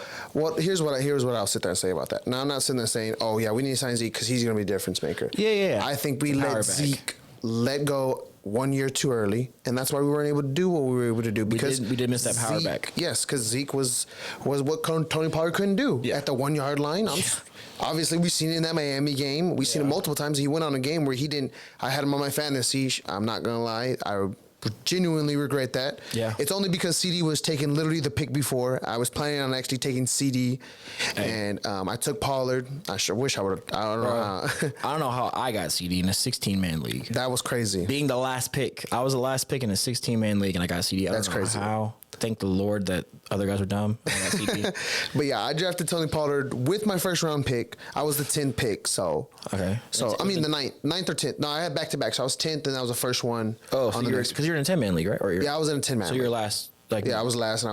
here's what I'll sit there and say about that. Now, I'm not sitting there saying, oh, yeah, we need to sign Zeke because he's going to be a difference maker. Yeah. I think we let Zeke let go 1 year too early, and that's why we weren't able to do what we were able to do. Because we did miss that power back. Yes, because Zeke was what Tony Pollard couldn't do at the 1 yard line. Obviously, we've seen it in that Miami game. We've seen it multiple times. He went on a game where he didn't. I had him on my fantasy. I'm not gonna lie. I genuinely regret that. Yeah. It's only because CD was taking literally the pick before. I was planning on actually taking CD, and I took Pollard. I sure wish I would have. I don't know. I don't know how I got CD in a 16-man league. That was crazy. Being the last pick. I was the last pick in a 16-man league, and I got CD. That's crazy. How? Thank the Lord that other guys were dumb. I got CD. But yeah, I drafted Tony Pollard with my first round pick. I was the 10th pick, so. Okay. So, I mean, the ninth or 10th. No, I had back-to-back. So I was 10th, and that was the first one. Oh, so because you're in a 10-man league, right? Yeah, I was in a 10-man. So you're last. Like, I was last, and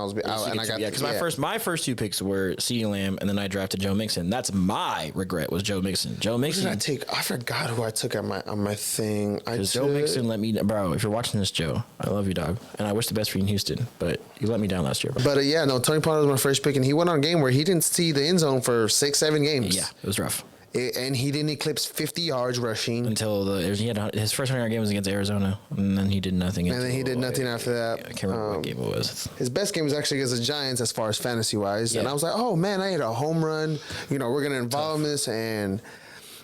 I got because my first two picks were CeeDee Lamb, and then I drafted Joe Mixon. That's my regret was Joe Mixon. Joe Mixon. Who did I take? I forgot who I took on my thing. Because Joe Mixon let me, bro. If you're watching this, Joe, I love you, dog, and I wish the best for you in Houston, but you let me down last year. Bro. But yeah, no, Tony Pollard was my first pick, and he went on a game where he didn't see the end zone for 6-7 games. Yeah, it was rough. And he didn't eclipse 50 yards rushing until he had his first 100 game was against Arizona, and then he did nothing. And then he did nothing after that. I can't remember what game it was. His best game was actually against the Giants as far as fantasy wise, and I was like, oh man, I hit a home run. You know, we're gonna involve this, and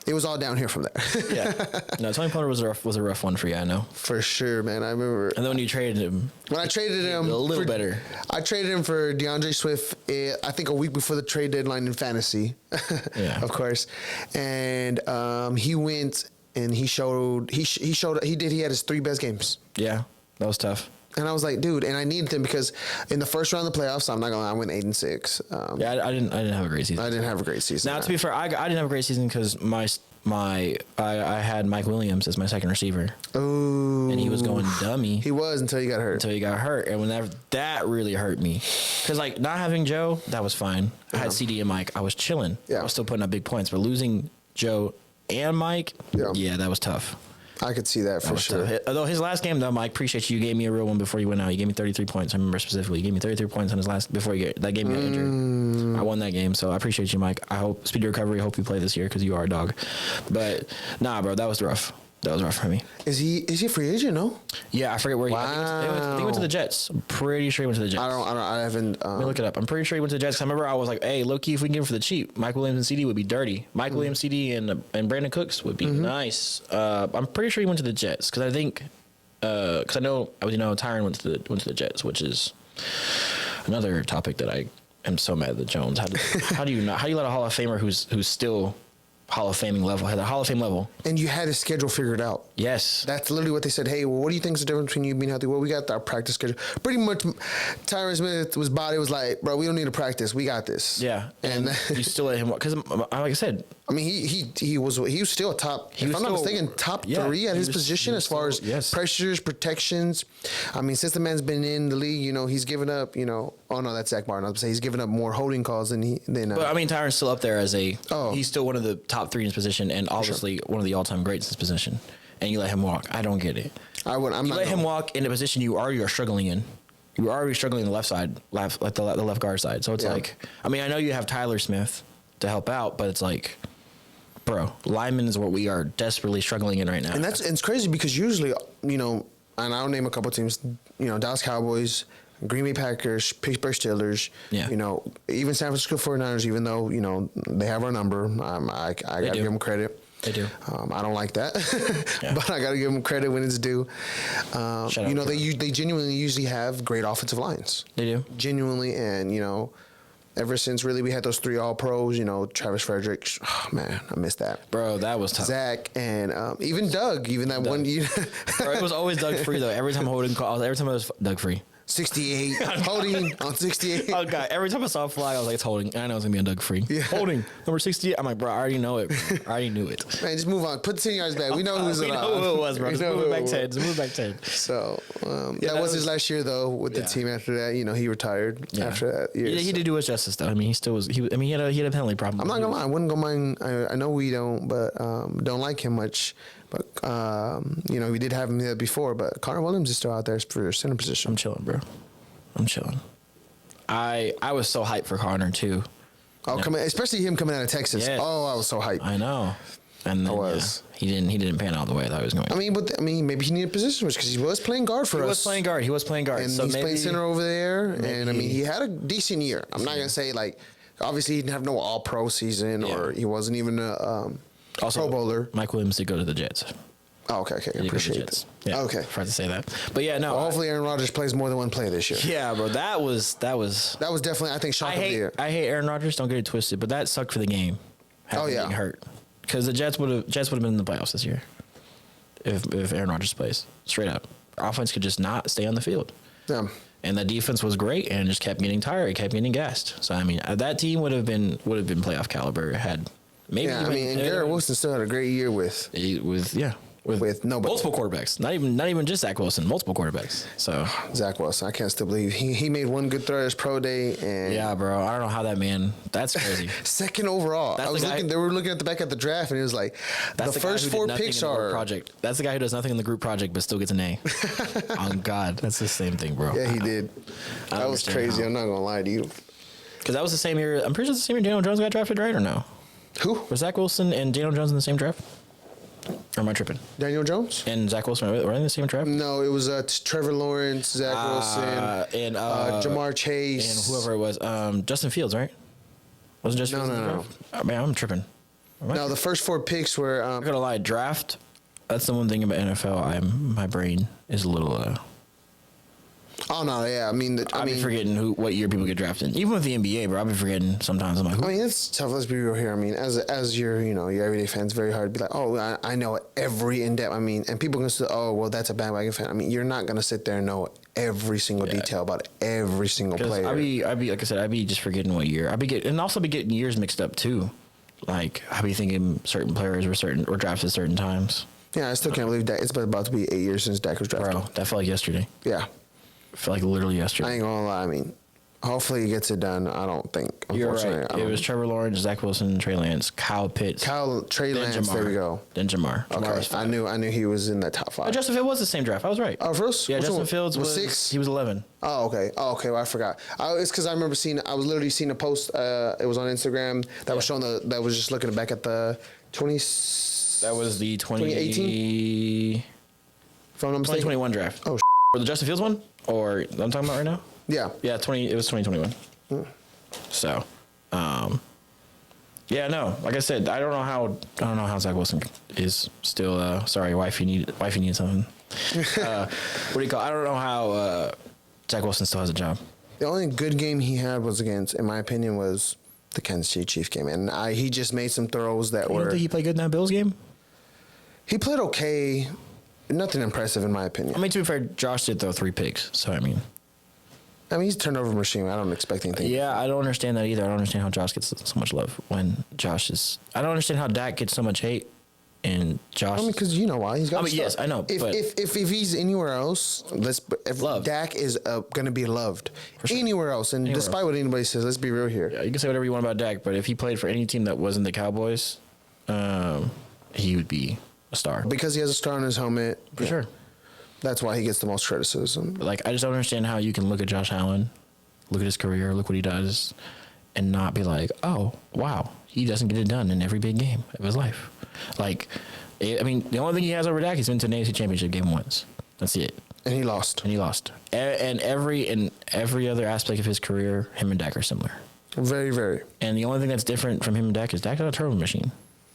it was all down here from there. Yeah, no, Tony Pollard was a rough one for you, I know. For sure, man. I remember. And then when you traded him, when I traded him, a little better. I traded him for DeAndre Swift. I think a week before the trade deadline in fantasy, of course. And he went and he had his 3 best games. Yeah, that was tough. And I was like, dude, and I needed him because in the first round of the playoffs, I'm not gonna lie, I went 8-6. I didn't have a great season. I didn't have a great season. Now, to be fair, I didn't have a great season because I had Mike Williams as my second receiver. Ooh. And he was going dummy. He was until he got hurt. And whenever that really hurt me. Because, like, not having Joe, that was fine. I had CD and Mike. I was chilling. Yeah. I was still putting up big points. But losing Joe and Mike, yeah, that was tough. I could see that for sure. Although his last game, though, Mike, appreciate you. You gave me a real one before you went out. You gave me 33 points. I remember specifically. You gave me 33 points on his last before that game got injured. I won that game, so I appreciate you, Mike. I hope speedy recovery. I hope you play this year because you are a dog. But nah, bro, that was rough. That was rough for me. Is he a free agent? No. Yeah, I forget where. I think he went to the Jets. I'm pretty sure he went to the Jets. I haven't. Let me look it up. I'm pretty sure he went to the Jets. I remember I was like, hey, low key, if we can get him for the cheap, Mike Williams and CD would be dirty. Mike Williams, CD, and Brandon Cooks would be nice. I'm pretty sure he went to the Jets because I think because I know Tyron went to the Jets, which is another topic that I am so mad at Jones. How do you let a Hall of Famer who's still Hall of Fame level, had a Hall of Fame level. And you had his schedule figured out. Yes. That's literally what they said. Hey, well, what do you think is the difference between you being healthy? Well, we got our practice schedule. Pretty much, Tyron Smith's body was like, bro, we don't need to practice. We got this. Yeah. And you still let him, because like I said, I mean, he was still a top, if I'm not mistaken, top 3 at his position as far as pressures, protections. I mean, since the man's been in the league, he's given up, oh no, that's Zach Martin. I was going to say he's given up more holding calls than But I mean, Tyron's still up there as he's still one of the top 3 in his position and obviously one of the all-time greats in his position. And you let him walk. I don't get it. You let him walk in a position you already are struggling in. You're already struggling on the left side, like the left guard side. So it's like, I mean, I know you have Tyler Smith to help out, but it's like, bro, lineman is what we are desperately struggling in right now. And it's crazy because usually, and I'll name a couple teams, Dallas Cowboys, Green Bay Packers, Pittsburgh Steelers, even San Francisco 49ers, even though, they have our number, I got to give them credit. They do. I don't like that, but I got to give them credit when it's due. They genuinely usually have great offensive lines. They do. Genuinely, and, ever since really we had those 3 All-Pros, Travis Frederick, oh man, I missed that. Bro, that was tough. Zach and even Doug, one. Bro, it was always Doug Free though. Every time I was Doug Free. 68, holding on 68. Oh god! Every time I saw a flag, I was like, "It's holding." And I know it's gonna be a Doug Free. Yeah. Holding number 68. I'm like, bro, I already know it. I already knew it. Man, just move on. Put the 10 yards back. We know who's it. We know who it was, bro. Just move it back 10. So that was his last year though with the team. After that, he retired after that year. Yeah, he did do his justice though. I mean, he still was. He had a penalty problem. I'm not gonna lie. I wouldn't go mind. I know we don't, but don't like him much. But we did have him there before. But Connor Williams is still out there for center position. I'm chilling, bro. I'm chilling. I was so hyped for Connor too. Oh, especially him coming out of Texas. Yeah. Oh, I was so hyped. I know. And then, he didn't pan out the way I thought he was going to. Maybe he needed position switch because he was playing guard for us. He was playing guard. And so he's playing center over there. Maybe, and, he had a decent year. I'm not going to say, like, obviously he didn't have no all-pro season or he wasn't even a Pro Bowler. Mike Williams did go to the Jets. Oh, okay. Appreciate it. Yeah, okay. Forgot to say that. But yeah, no. Well, hopefully Aaron Rodgers plays more than one play this year. Yeah, bro. That was definitely, I think, shock of the year. I hate Aaron Rodgers. Don't get it twisted, but that sucked for the game. Getting hurt because the Jets would have been in the playoffs this year if Aaron Rodgers plays straight up. Our offense could just not stay on the field. Yeah. And the defense was great and just kept getting tired, kept getting gassed. So I mean, that team would have been playoff caliber had maybe. Yeah, and Garrett Wilson still had a great year with nobody. Multiple quarterbacks. Not even just Zach Wilson, multiple quarterbacks. So Zach Wilson, I can't still believe he made one good throw at his pro day and yeah, bro. I don't know how that man. That's crazy. Second overall. They were looking at the back at the draft and it was like the first 4 picks are project. That's the guy who does nothing in the group project but still gets an A. Oh God, that's the same thing, bro. Yeah, he did. That was crazy. I'm not gonna lie to you. Because that was the same year. I'm pretty sure it's the same year Daniel Jones got drafted, right or no? Who? Was Zach Wilson and Daniel Jones in the same draft? Or am I tripping? Daniel Jones? And Zach Wilson, were they in the same draft? No, it was Trevor Lawrence, Zach Wilson, and Jamar Chase. And whoever it was. Justin Fields, right? Wasn't Justin Fields? No. Oh, man, I'm tripping. No, the first 4 picks were... I'm not going to lie, draft, that's the one thing about NFL. My brain is a little... Oh, no, yeah. I'll be forgetting what year people get drafted. Even with the NBA, bro, I'll be forgetting sometimes. I'm like, who? It's tough. Let's be real here. As your everyday fan, it's very hard to be like, oh, I know every in-depth. And people can say, oh, well, that's a bandwagon fan. You're not going to sit there and know every single detail about every single player. I'd be like I said, I'd be just forgetting what year. And also be getting years mixed up, too. Like, I'd be thinking certain players were drafted at certain times. Yeah, I still can't believe that. It's about to be 8 years since Dak was drafted. Bro, that felt like yesterday. Yeah. I feel like literally yesterday. I ain't gonna lie. Hopefully he gets it done. I don't think. You're right. It was Trevor Lawrence, Zach Wilson, Trey Lance, Kyle Pitts, Trey Lance. Jamar. There we go. Then Jamar. Okay. I knew he was in that top 5. Justin Fields was the same draft. I was right. Oh, first? Yeah, Justin Fields was 6. He was 11. Oh, okay. Well, I forgot. It's because I remember I was literally seeing a post. It was on Instagram that was showing that was just looking back at the 20. That was the 2018. If I'm not mistaken. 2021 draft. Oh. For the Justin Fields one, or I'm talking about right now. Yeah. Yeah, It was 2021. So, yeah, no. Like I said, I don't know how Zach Wilson is still. Sorry, wife, you need something. What do you call? I don't know how Zach Wilson still has a job. The only good game he had was in my opinion, was the Kansas City Chiefs game, and he just made some throws that were. You don't think he played good in that Bills game? He played okay. Nothing impressive in my opinion. To be fair, Josh did throw 3 picks, so he's a turnover machine. I don't expect anything. Yeah, I don't understand that either. I don't understand how Josh gets so much love when Josh is. I don't understand how Dak gets so much hate, and Josh. Because you know why he's got. Yes, I know. If he's anywhere else, Dak is going to be loved anywhere else, and despite what anybody says, let's be real here. Yeah, you can say whatever you want about Dak, but if he played for any team that wasn't the Cowboys, he would be a star because he has a star on his helmet. For sure. That's why he gets the most criticism. I just don't understand how you can look at Josh Allen, look at his career, look what he does, and not be like, oh, wow, he doesn't get it done in every big game of his life. The only thing he has over Dak, he's been to an AFC Championship game once. That's it. And he lost. And every other aspect of his career, him and Dak are similar. Very, very. And the only thing that's different from him and Dak is Dak's not a turnover machine.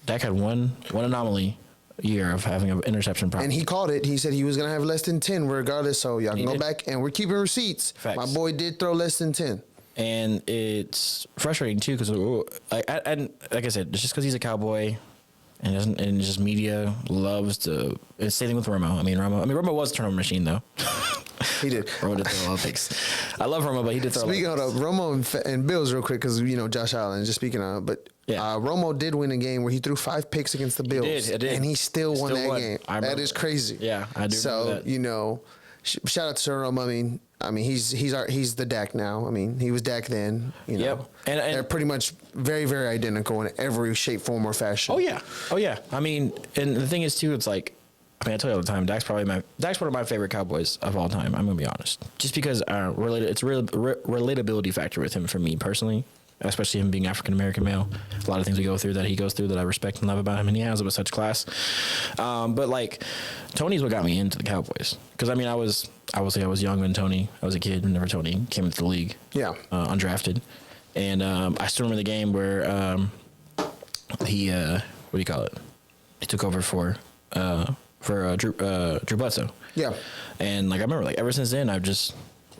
Dak had one anomaly year of having an interception problem. And he called it. He said he was going to have less than 10 regardless. So y'all can go back and we're keeping receipts. Facts. My boy did throw less than 10. And it's frustrating too because, like I said, it's just because he's a Cowboy and just media loves to. It's same thing with Romo. Romo was a turnover machine though. He did. Romo did throw a lot of picks. I love Romo, but he did throw. Speaking of Romo and Bills, real quick, because Josh Allen. Just speaking of, but Romo did win a game where he threw 5 picks against the Bills. He did. And he still won that game. That is crazy. Yeah, I do. So shout out to Romo. He's the Dak now. He was Dak then. Yep. And they're pretty much very, very identical in every shape, form, or fashion. Oh yeah. And the thing is too, it's like. I tell you all the time, Dak's one of my favorite Cowboys of all time. I'm gonna be honest, just because it's a real relatability factor with him for me personally. especially him being African American male. A lot of things we go through that he goes through that I respect and love about him, and he has it with such class. But like, Tony's what got me into the Cowboys, because I mean, I was young when Tony. I was a kid whenever Tony came into the league. Yeah, undrafted, and I still remember the game where he what do you call it? He took over for Drew Bledsoe. Yeah, and like I remember, like ever since then, I was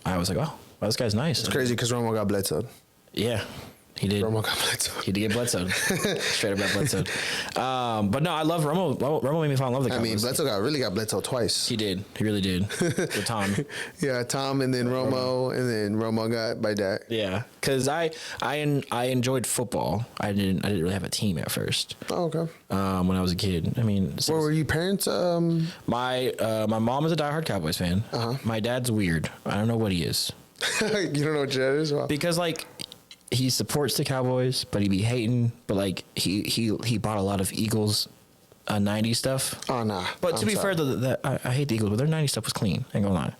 like, oh, this guy's nice. It's crazy because Romo got Bledsoe. Yeah, he did. Romo got Bledsoe. He did get Bledsoe. Straight up got Bledsoe. But no, I love Romo. Romo made me fall in love with the Cowboys. I mean, Bledsoe really got Bledsoe twice. He did. He really did. With Tom. Yeah, Tom, and then Romo, and then Romo got by Dak. Yeah, because I enjoyed football. I didn't really have a team at first. Oh, okay. When I was a kid, I mean, where were you parents? My mom is a diehard Cowboys fan. My dad's weird. I don't know what he is. You don't know what your dad is? Wow. Because like, he supports the Cowboys, but he be hating. But like, he bought a lot of Eagles 90s stuff. Oh nah. But to be fair, I hate the Eagles, but their 90s stuff was clean. Ain't gonna lie.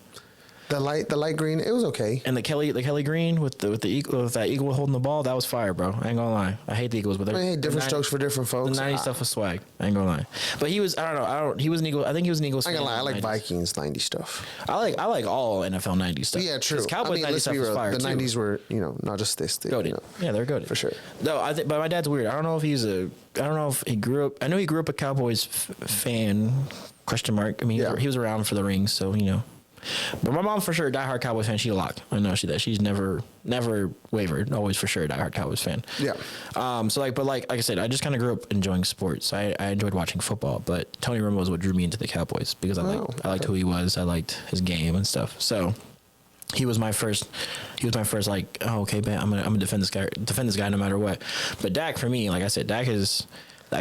The light green, it was okay. And the Kelly green with the eagle, with that eagle holding the ball, that was fire, bro. I ain't gonna lie. I hate the Eagles, but different strokes for different folks. The 90s stuff was swag. I ain't gonna lie. But he was, he was an Eagle. I think he was an Eagles fan. I ain't gonna lie. I like Vikings 90s stuff. I like all NFL 90s stuff. Yeah, true. Cowboys 90s stuff was fire. The 90s were, not just this thing. Goated. Yeah, they're goated. For sure. No, but my dad's weird. I don't know if he grew up. I know he grew up a Cowboys fan. Question mark. I mean, he was around for the rings, so But my mom for sure, diehard Cowboys fan. She a lock. I know she's never wavered. Always for sure, diehard Cowboys fan. Yeah. So like I said, I just kind of grew up enjoying sports. I enjoyed watching football, but Tony Romo was what drew me into the Cowboys because I liked who he was. I liked his game and stuff. So he was my first like, oh, okay, man, I'm gonna defend this guy no matter what. But Dak, for me, like I said, Dak's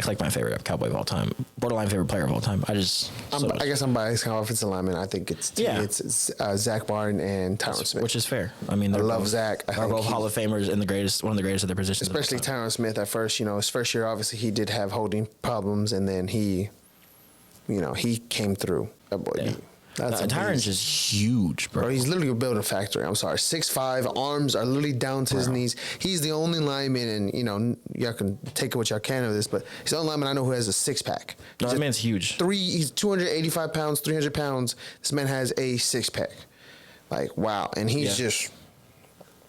like my favorite Cowboy of all time, borderline favorite player of all time. I guess I'm biased on offensive lineman. I think it's Zach Barton and Tyron Smith, which is fair. I mean, I love Zach. They're both Hall of Famers and one of the greatest of their positions. Especially Tyron Smith at first. His first year, obviously, he did have holding problems, and then he came through. That boy. Yeah. Tyron's just huge, bro. He's literally building a factory. I'm sorry. 6'5", arms are literally down to his knees. He's the only lineman, and y'all can take what y'all can of this, but he's the only lineman I know who has a six-pack. No, that man's huge. He's 285 pounds, 300 pounds. This man has a six-pack. Like, wow. And he's just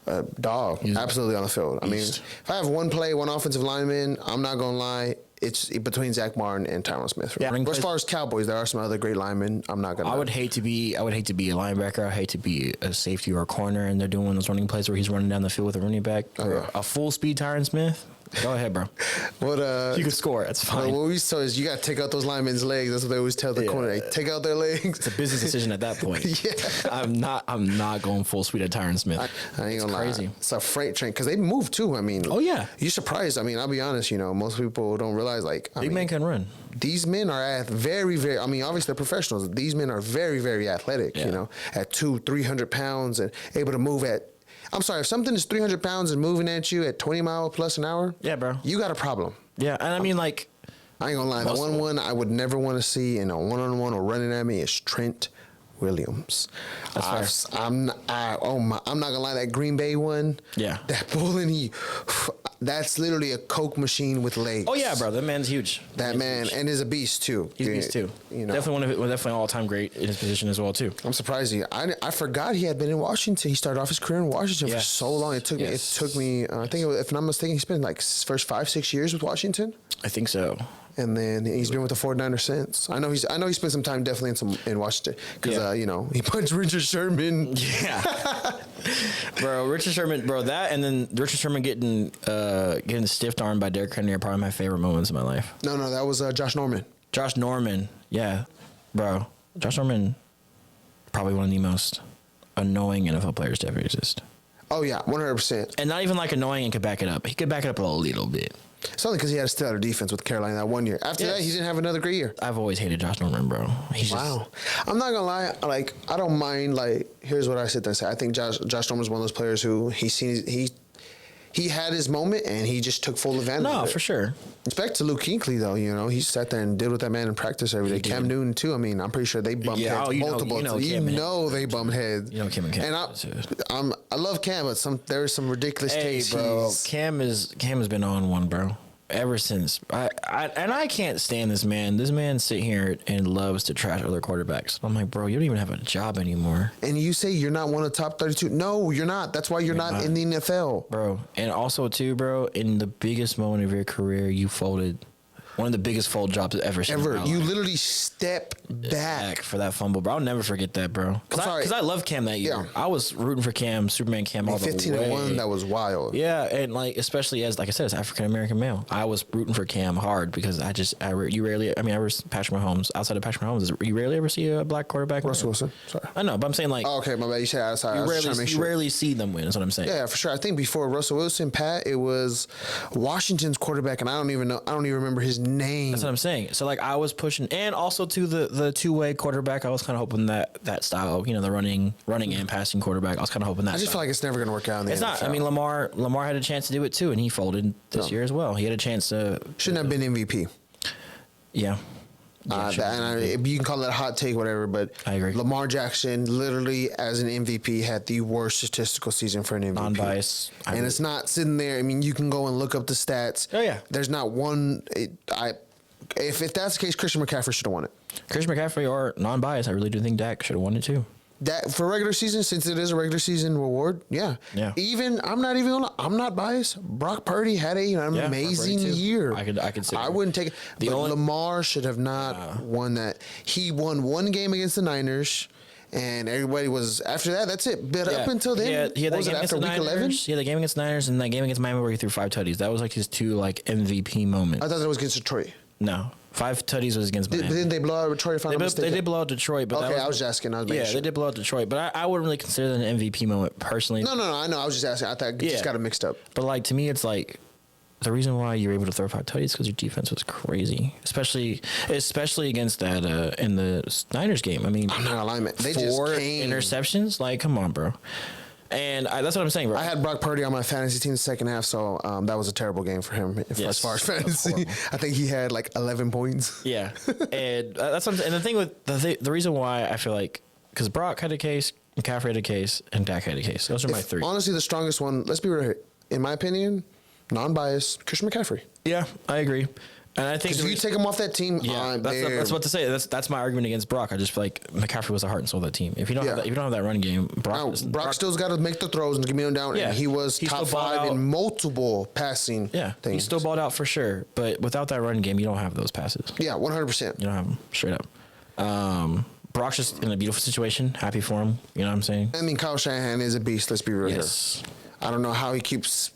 a dog, absolutely on the field. I mean, if I have one offensive lineman, I'm not going to lie, it's between Zach Martin and Tyron Smith. Yeah. As far as Cowboys, there are some other great linemen. I'm not gonna. I would hate to be a linebacker. I hate to be a safety or a corner, and they're doing one of those running plays where he's running down the field with a running back. A full speed Tyron Smith. Go ahead, bro. You can score. That's fine. What we saw is you got to take out those linemen's legs. That's what they always tell the corner. They take out their legs. It's a business decision at that point. I'm not going full speed at Tyron Smith. I ain't gonna lie. Crazy. It's a freight train because they move too. I mean, you're surprised. I mean, I'll be honest. Most people don't realize big men can run. These men are very, very. I mean, obviously they're professionals. These men are very, very athletic. At 200-300 pounds and able to move at. I'm sorry, if something is 300 pounds and moving at you at 20 miles plus an hour, bro, you got a problem. Yeah, and I mean, I ain't gonna lie, the one I would never want to see in a one-on-one or running at me is Trent Williams. That's fair. I'm not gonna lie, that Green Bay one, that bullying, that's literally a Coke machine with legs. Oh yeah, bro, that man's huge. That man and is a beast too. He's a beast too. Definitely all-time great in his position as well too. I'm surprised I forgot he had been in Washington. He started off his career in Washington for so long. It took me. I think if I'm not mistaken, he spent like his first 5-6 years with Washington. I think so. And then he's been with the 49ers since. I know he spent some time definitely in Washington because he punched Richard Sherman. Yeah, bro, Richard Sherman, bro, that and then Richard Sherman getting stiff armed by Derrick Henry are probably my favorite moments in my life. No, that was Josh Norman. Josh Norman, yeah, bro, Josh Norman, probably one of the most annoying NFL players to ever exist. Oh yeah, 100%. And not even like annoying and could back it up. He could back it up a little bit. It's only because he had a stellar defense with Carolina that 1 year. After that, he didn't have another great year. I've always hated Josh Norman, bro. Wow. I'm not gonna lie. I don't mind. Here's what I sit there and say. I think Josh Norman's one of those players who he he had his moment and he just took full advantage of it. No, for sure. Respect to Luke Kuechly, though. He sat there and did with that man in practice every day. Cam Newton, too. I mean, I'm pretty sure they bumped heads multiple times. They bumped heads. Kim and Cam. And I love Cam, but there's some ridiculous takes. Bro, Cam has been on one, bro. Ever since I can't stand this man. This man sit here and loves to trash other quarterbacks. I'm like, bro, you don't even have a job anymore. And you say you're not one of the top 32. No, you're not. That's why you're not in the NFL, bro. And also too, bro, in the biggest moment of your career, you folded. One of the biggest fold jobs I've ever seen. You literally step back for that fumble, bro. I'll never forget that, bro. Because I love Cam that year. Yeah. I was rooting for Cam, Superman Cam, all the way. 15-1, that was wild. Yeah, and especially like I said, as African American male, I was rooting for Cam hard because you rarely. I was Patrick Mahomes. Outside of Patrick Mahomes, you rarely ever see a black quarterback. Russell Wilson. Sorry. I know, but I'm saying like. Oh, okay, my bad. You said outside. You rarely see them win. Is what I'm saying. Yeah, for sure. I think before Russell Wilson, Pat, it was Washington's quarterback, and I don't even remember his name. That's what I'm saying. So like I was pushing, and also to the two-way quarterback, I was kind of hoping that style, the running and passing quarterback, I was kind of hoping that. I just feel like it's never going to work out in the NFL. Not. I mean, Lamar had a chance to do it too, and he folded this year as well. He had a chance to. Shouldn't have been MVP. Yeah. You can call it a hot take, whatever, but I agree. Lamar Jackson, literally as an MVP, had the worst statistical season for an MVP. Non-biased. And it's not sitting there. I mean, you can go and look up the stats. Oh yeah. There's not one. If that's the case, Christian McCaffrey should have won it. Christian McCaffrey or non-biased, I really do think Dak should have won it too. That for regular season, since it is a regular season reward, yeah. I'm not biased. Brock Purdy had an amazing year. I could say I wouldn't take it. Lamar should have not won that. He won one game against the Niners. And everybody was after that. That's it. But up until then, he had that game after week 11? He had the game against the Niners and that game against Miami where he threw 5 tutties. That was like his 2 MVP moments. I thought that was against Detroit. No, 5 tutties was against Miami. Didn't they blow out Detroit? If I'm not mistaken? They did blow out Detroit, but okay, I was just asking. They did blow out Detroit, but I wouldn't really consider that an MVP moment personally. No, I know. I was just asking. I thought just got it mixed up. But like to me, it's like the reason why you're able to throw 5 tutties because your defense was crazy, especially against that in the Niners game. I mean, I'm not lying, man. They 4 just came. interceptions. Like, come on, bro. And that's what I'm saying, bro. I had Brock Purdy on my fantasy team the second half, so that was a terrible game for him as far as fantasy. I think he had like 11 points. Yeah, and that's what I'm saying. And the thing with the reason why I feel like because Brock had a case, McCaffrey had a case, and Dak had a case. Those are my 3. Honestly, the strongest one. Let's be real here. In my opinion, non-biased, Christian McCaffrey. Yeah, I agree. And I think if you take him off that team, that's what to say. That's my argument against Brock. I just feel like McCaffrey was the heart and soul of that team. If you don't have that run game, Brock still's got to make the throws and give me them down. Yeah, and he was top 5 in multiple passing. Yeah, things. He still balled out for sure. But without that run game, you don't have those passes. Yeah, 100%. You don't have them straight up. Brock's just in a beautiful situation. Happy for him. You know what I'm saying? I mean, Kyle Shanahan is a beast. Let's be real here. I don't know how he keeps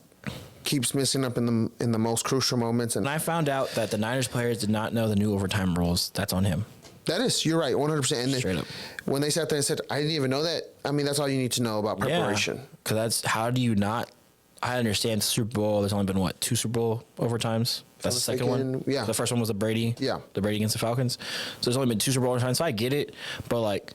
messing up in the most crucial moments. And I found out that the Niners players did not know the new overtime rules. That's on him. You're right, 100%. And straight up. When they sat there and said, I didn't even know that, I mean, that's all you need to know about preparation. Because that's, how do you not, I understand Super Bowl, there's only been, 2 Super Bowl overtimes? That's the second one? Yeah. The first one was the Brady. Yeah. The Brady against the Falcons. So there's only been 2 Super Bowl overtimes, so I get it. But,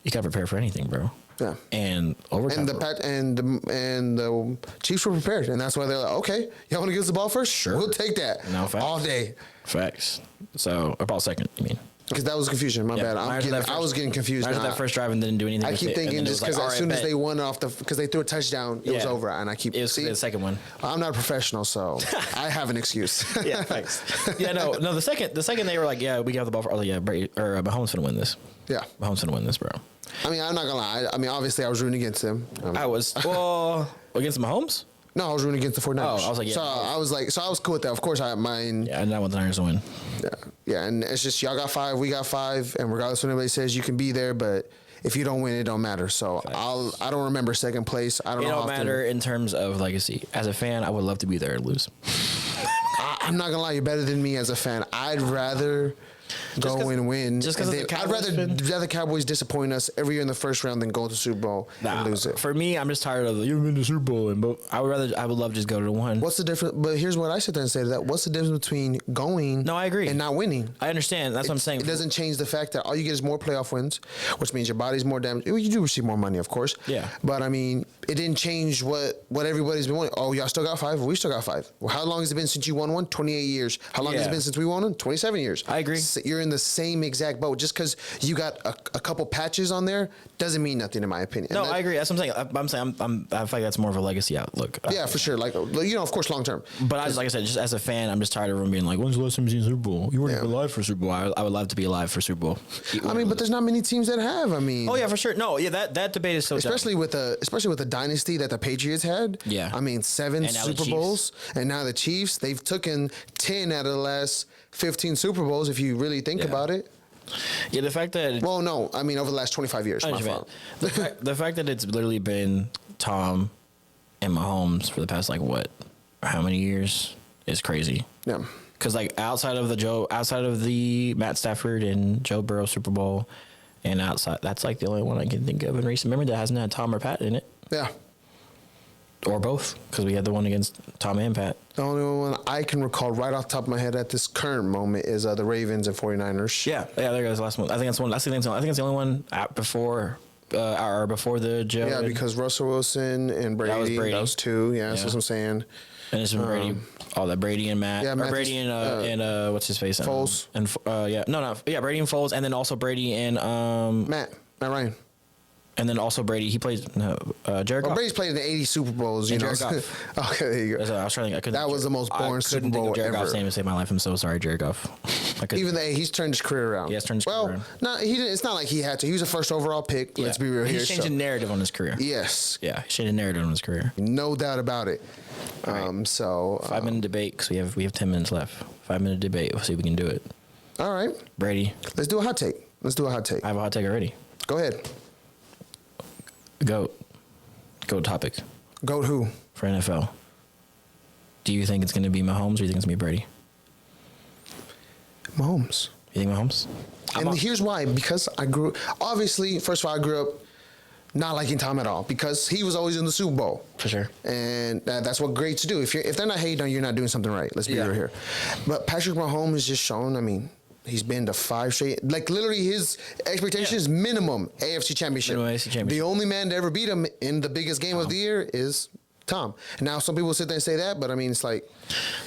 you got to prepare for anything, bro. Yeah, and overtime. And the Chiefs were prepared, and that's why they're like, okay, y'all want to give us the ball first? Sure, we'll take that. No, facts. All day. Facts. So about second, you mean? Because that was confusion. My bad. I was getting confused. After that first drive and didn't do anything. I keep thinking just because as soon as they won off because they threw a touchdown, it was over, and I keep. It was the second one. I'm not a professional, so I have an excuse. Yeah, thanks. Yeah, no. The second they were like, yeah, we got the ball for. Oh yeah, Brady or Mahomes gonna win this. Yeah, Mahomes gonna win this, bro. I mean, I'm not gonna lie. I mean, obviously, I was rooting against him. I was against Mahomes. No, I was rooting against the 49ers. Oh, I was like, so I was cool with that. Of course, I had mine. Yeah, and I want the Niners to win. Yeah, and it's just y'all got 5, we got 5, and regardless of what anybody says, you can be there, but if you don't win, it don't matter. So I don't remember second place. I don't know. It don't matter in terms of legacy. As a fan, I would love to be there and lose. I'm not gonna lie, you're better than me as a fan. I'd rather go and win. Just because I'd rather Cowboys disappoint us every year in the first round than go to the Super Bowl and lose it. For me, I'm just tired of you've been to the Super Bowl, but I would love to just go to the one. What's the difference? But here's what I sit there and say to that: what's the difference between going? No, I agree. And not winning. I understand. That's what I'm saying. It doesn't change the fact that all you get is more playoff wins, which means your body's more damaged. You do receive more money, of course. Yeah. But I mean, it didn't change what everybody's been wanting. Oh, y'all still got 5? We still got 5. Well, how long has it been since you won one? 28 years. How long has it been since we won one? 27 years. I agree. So you're in the same exact boat. Just because you got a couple patches on there doesn't mean nothing, in my opinion. No, I agree. That's what I'm saying. I feel like that's more of a legacy outlook. Yeah, for sure. Like, of course, long term. But like I said, just as a fan, I'm just tired of everyone being like, when's the last time you seen Super Bowl? You weren't even alive for Super Bowl. I would love to be alive for Super Bowl. I mean, but there's not many teams that have. I mean, oh yeah, for sure. No, yeah, that debate is so especially with the dynasty that the Patriots had. Yeah, I mean, 7 Super Bowls, and now the Chiefs. They've taken 10 out of the last 15 Super Bowls. If you really think about it. Yeah, the fact that well, no, I mean over the last 25 years. My fault. The fact that it's literally been Tom and Mahomes for the past how many years is crazy. Yeah. Because outside of the Matt Stafford and Joe Burrow Super Bowl, and outside that's the only one I can think of in recent memory that hasn't had Tom or Pat in it. Yeah. Or both, because we had the one against Tom and Pat. The only one I can recall right off the top of my head at this current moment is the Ravens and 49ers. Yeah, there goes the last one. I think that's one. I think it's the only one before the Joe. Yeah, because Russell Wilson and Brady. That was 2. Yeah, that's what I'm saying. And it's been Brady. Brady and Matt. Yeah, Brady and what's his face? Foles. Brady and Foles, and then also Brady and Matt Ryan. And then also Brady, he plays Jared Goff. Brady's played in the 80 Super Bowls, you know. Jared Goff. Okay, there you go. I was trying to think. That was the most boring Super Bowl Jared ever. Goff's name to save my life. I'm so sorry, Jared Goff. Even though he's turned his career around. Yeah, he's turned his career around. No, he didn't. It's not like he had to. He was a first overall pick. Let's be real here. He's changed the narrative on his career. Yes. Yeah, he changed the narrative on his career. No doubt about it. Right. So 5-minute debate because we have 10 minutes left. 5-minute debate. We'll see if we can do it. All right. Brady. Let's do a hot take. I have a hot take already. Go ahead. Goat topic. Goat who? For NFL. Do you think it's going to be Mahomes or do you think it's going to be Brady? Mahomes. You think Mahomes? And here's why. Because obviously, first of all, I grew up not liking Tom at all because he was always in the Super Bowl. For sure. And that's what greats do. If they're not hating on you, you're not doing something right. Let's be real here. But Patrick Mahomes has just shown, I mean, he's been to 5 straight. Literally, his expectation is minimum AFC Championship. The only man to ever beat him in the biggest game of the year is Tom. Now, some people sit there and say that, but I mean, it's like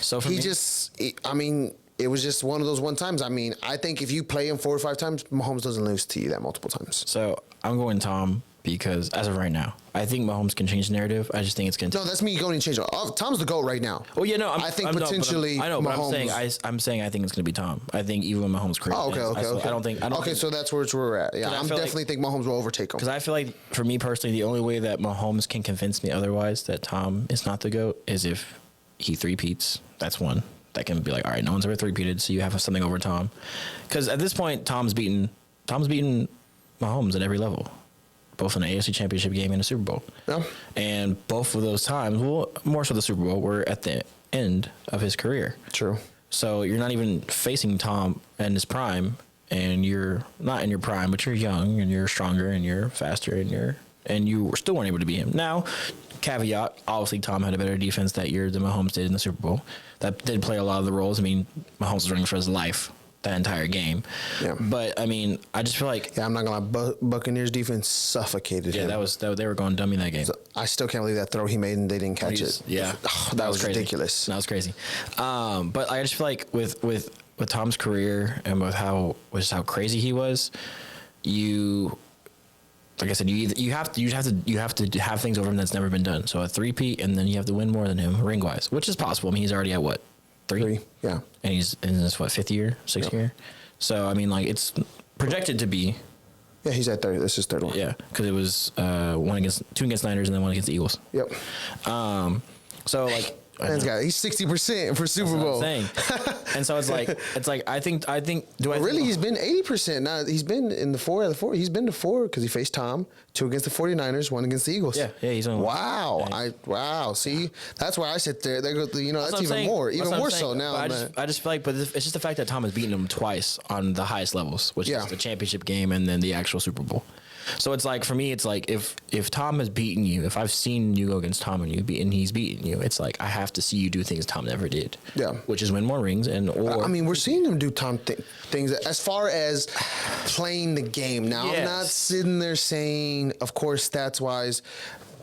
so for it was just one of those one times. I mean, I think if you play him 4 or 5 times, Mahomes doesn't lose to you that multiple times. So I'm going Tom because as of right now, I think Mahomes can change the narrative. I just think it's going to. No, that's me going to change it. Tom's the GOAT right now. Oh yeah, no, I think potentially. I know, but I'm saying I think it's going to be Tom. I think even when Mahomes career. Oh, okay. I don't think. So that's where we're at. Yeah, I definitely think Mahomes will overtake him. Because I feel like for me personally, the only way that Mahomes can convince me otherwise that Tom is not the GOAT is if he three-peats. That's one that can be like, all right, no one's ever three-peated, so you have something over Tom. Because at this point, Tom's beaten Mahomes at every level. Both in the AFC Championship game and the Super Bowl. Yeah. And both of those times, well, more so the Super Bowl, were at the end of his career. True. So you're not even facing Tom in his prime, and you're not in your prime, but you're young, and you're stronger, and you're faster, and you still weren't able to beat him. Now, caveat, obviously Tom had a better defense that year than Mahomes did in the Super Bowl. That did play a lot of the roles. I mean, Mahomes was running for his life that entire game. Yeah. But I mean, I just feel like I'm not gonna lie, Buccaneers defense suffocated him. Yeah, they were going dummy that game. So I still can't believe that throw he made and they didn't catch it. Yeah. That was ridiculous. That was crazy. But I just feel like with Tom's career and with how crazy he was, like I said, you have to have things over him that's never been done. So a three-peat, and then you have to win more than him ring-wise, which is possible. I mean, he's already at what? 3? Yeah. And he's in his 5th year, 6th year. So I mean, like, it's projected to be. Yeah, he's at 3rd. This is 3rd one. Yeah, because it was 2 against Niners and then 1 against the Eagles. Yep. So like He's 60% for Super Bowl. And so it's like I think he's been 80%. Now he's been in the four. He's been to four because he faced Tom, 2 against the 49ers, 1 against the Eagles. Yeah, he's on. Wow. Wow. See, that's why I sit there. They go, that's even more so now. I just feel like, but it's just the fact that Tom has beaten him twice on the highest levels, which is the championship game and then the actual Super Bowl. So it's like, for me, it's like if Tom has beaten you, if I've seen you go against Tom and he's beaten you, it's like I have to see you do things Tom never did. Yeah, which is win more rings we're seeing him do Tom things as far as playing the game. Now I'm not sitting there saying, of course, stats wise,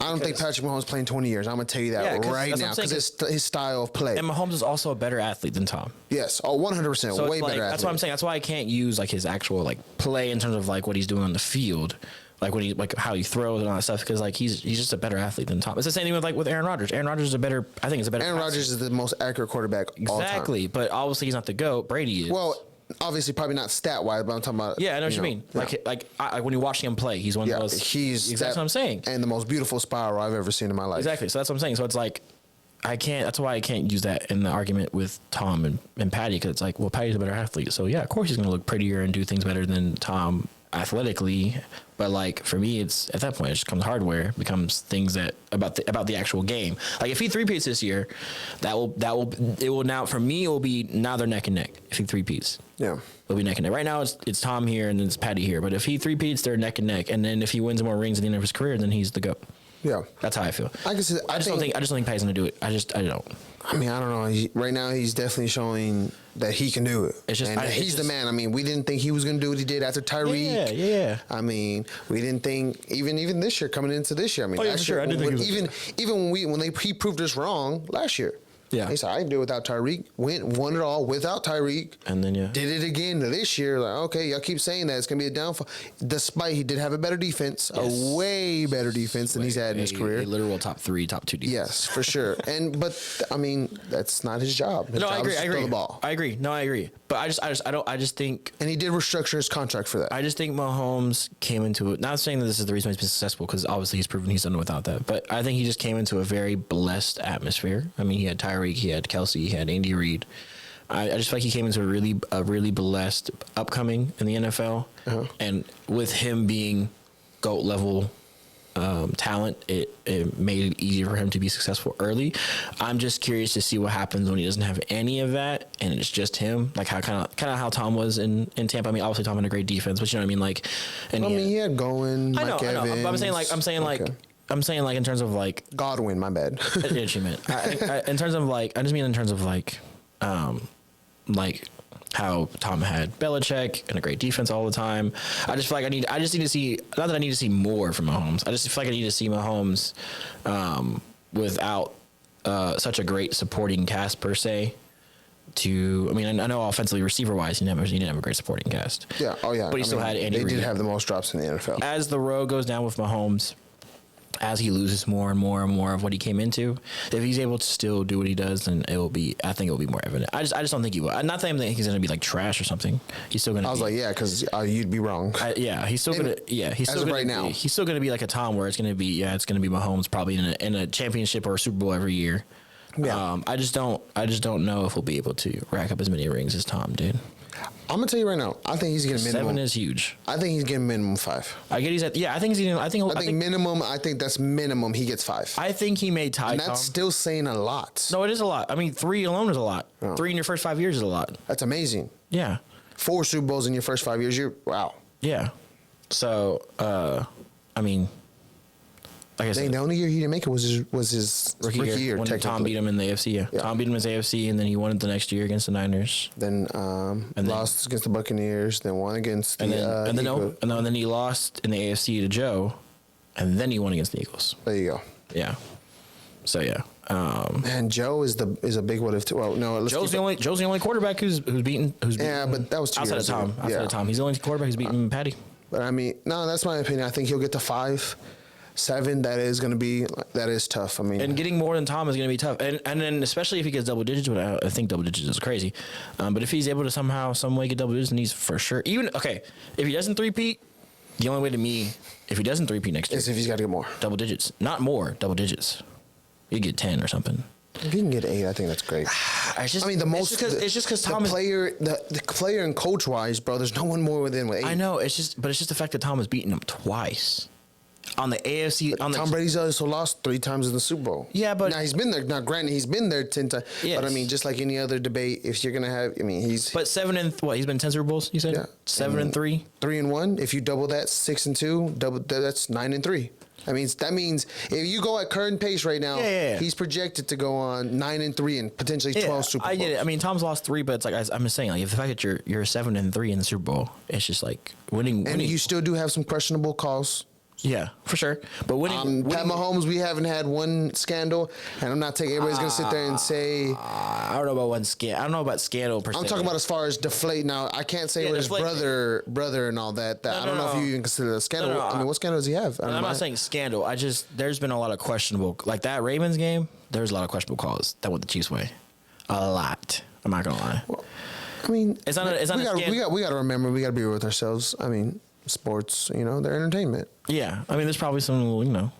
I don't think Patrick Mahomes playing 20 years. I'm going to tell you that right now because his style of play. And Mahomes is also a better athlete than Tom. Yes. Oh, 100%. So way better athlete. That's what I'm saying. That's why I can't use like his actual like play in terms of like what he's doing on the field. Like when how he throws and all that stuff, because like he's just a better athlete than Tom. It's the same thing with Aaron Rodgers. Aaron Rodgers is a better Aaron Rodgers is the most accurate quarterback all time. Exactly. But obviously he's not the GOAT. Brady is. Well, obviously probably not stat wise, but I'm talking about. Yeah, I know what you mean. Yeah. Like when you're watching him play, he's one of those. Exactly what I'm saying. And the most beautiful spiral I've ever seen in my life. Exactly. So that's what I'm saying. So it's like that's why I can't use that in the argument with Tom and Patty, because it's like, well, Patty's a better athlete. So yeah, of course he's going to look prettier and do things better than Tom athletically. But like for me, it's at that point it just becomes hardware, it becomes things that about the actual game. Like if he three-peats this year, it will now for me it will be now they're neck and neck. If he three-peats, it'll be neck and neck. Right now it's Tom here and then it's Patty here. But if he three-peats, they're neck and neck. And then if he wins more rings at the end of his career, then he's the GOAT. Yeah, that's how I feel. I just don't think Patty's gonna do it. I don't. I mean, I don't know. Right now, he's definitely showing that he can do it. He's the man. I mean, we didn't think he was going to do what he did after Tyreek. Yeah. I mean, we didn't think even this year, coming into this year. I mean, last year, I didn't think even when he proved us wrong last year. Yeah, he said I can do it without Tyreek. Won it all without Tyreek, and then did it again this year. Like, okay, y'all keep saying that it's gonna be a downfall, despite he did have a better defense, a way better defense than he's had in his career. A literal top 2 defense. Yes, for sure. But I mean, that's not his job. His job I agree. is to throw the ball. I agree. No, I agree. But I just think, and he did restructure his contract for that. I just think Mahomes came into it. Not saying that this is the reason he's been successful, because obviously he's proven he's done it without that. But I think he just came into a very blessed atmosphere. I mean, he had Tyreek, he had Kelsey, he had Andy Reid. I just feel like he came into a really blessed upcoming in the NFL, and with him being GOAT level talent, it made it easier for him to be successful early. I'm just curious to see what happens when he doesn't have any of that and it's just him, like how kind of how Tom was in Tampa. I mean, obviously Tom had a great defense, but you know what I mean, like. And he had going. I know. I'm saying like in terms of like Godwin. My bad. What you meant. In terms of like, I just mean in terms of like how Tom had Belichick and a great defense all the time. I just feel like I just need to see, not that I need to see more from Mahomes. I just feel like I need to see Mahomes without such a great supporting cast per se. I mean, I know offensively, receiver-wise, he didn't have a great supporting cast. Yeah, but he still had Andy Reid. They did have the most drops in the NFL. As the road goes down with Mahomes, as he loses more and more and more of what he came into, if he's able to still do what he does, then I think it will be more evident. I just don't think he will. I'm not saying that he's going to be like trash or something. He's still going to. I was because you'd be wrong. He's still going to. Yeah, he's still right now. He's still going to be like a Tom, where it's going to be Mahomes probably in a championship or a Super Bowl every year. Yeah. I just don't know if we'll be able to rack up as many rings as Tom did. I'm gonna tell you right now. I think he's getting minimum. 7 is huge. I think he's getting minimum 5. I get he's at. Yeah, I think he's getting. I think minimum. I think that's minimum. He gets 5. I think he may tie. And that's still saying a lot. No, it is a lot. I mean, 3 alone is a lot. Oh. 3 in your first 5 years is a lot. That's amazing. Yeah. 4 Super Bowls in your first 5 years. Wow. Yeah. So, I mean, like I said, the only year he didn't make it was his rookie year. When Tom beat him in the AFC. Yeah. Tom beat him in the AFC, and then he won it the next year against the Niners. Then lost against the Buccaneers. Then won against and then he lost in the AFC to Joe, and then he won against the Eagles. There you go. Yeah. So yeah. And Joe is a big what if. Well, no. Joe's the only quarterback who's beaten. Yeah, but that was 2 outside years of Tom. ago. Outside of Tom, he's the only quarterback who's beaten Patty. But I mean, no, that's my opinion. I think he'll get to 5. 7, that is tough. I mean, and getting more than Tom is going to be tough, and then especially if he gets double digits, but I think double digits is crazy. But if he's able to somehow, some way get double digits, then he's for sure. If he doesn't three-peat, the only way to me, if he doesn't three-peat next year, is if he's got to get more double digits, not more double digits. You get 10 or something. If you can get 8, I think that's great. It's just because Tom the player and coach wise, bro. There's no one more than 8. I know it's just the fact that Tom has beaten him twice on the AFC. Tom Brady's also lost 3 times in the Super Bowl. Yeah, but now he's been there. Now, granted, he's been there 10 times. Yes. But I mean, just like any other debate, if you're gonna have, he's 7 and what? He's been 10 Super Bowls. You said 7 and 3, 3 and 1. If you double that, 6 and 2, that's 9 and 3. That means if you go at current pace right now, he's projected to go on 9 and 3 and potentially 12 Super Bowls. I get it. I mean, Tom's lost 3, but it's like I'm just saying, like, if the fact that you're 7 and 3 in the Super Bowl, it's just like winning. And you still do have some questionable calls. Yeah, for sure. But winning Pat Mahomes, we haven't had one scandal, and I'm not taking. Everybody's gonna sit there and say, I don't know about one scandal. I don't know about scandal per se. I'm talking about as far as deflate. Now, I can't say with his brother and all that. I don't know if you even consider it a scandal. No, I mean, what scandal does he have? I'm not saying scandal. There's been a lot of questionable, like that Ravens game. There's a lot of questionable calls that went the Chiefs' way. A lot. I'm not gonna lie. Well, I mean, it's not. We got to remember. We got to be real with ourselves. I mean, sports, they're entertainment. Yeah, I mean, there's probably some,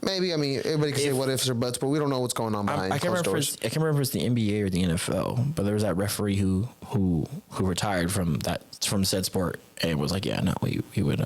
Maybe, I mean, everybody can say what ifs or buts, but we don't know what's going on behind closed doors. I can't remember if it's the NBA or the NFL, but there was that referee who retired from said sport and was like, yeah, no, we would.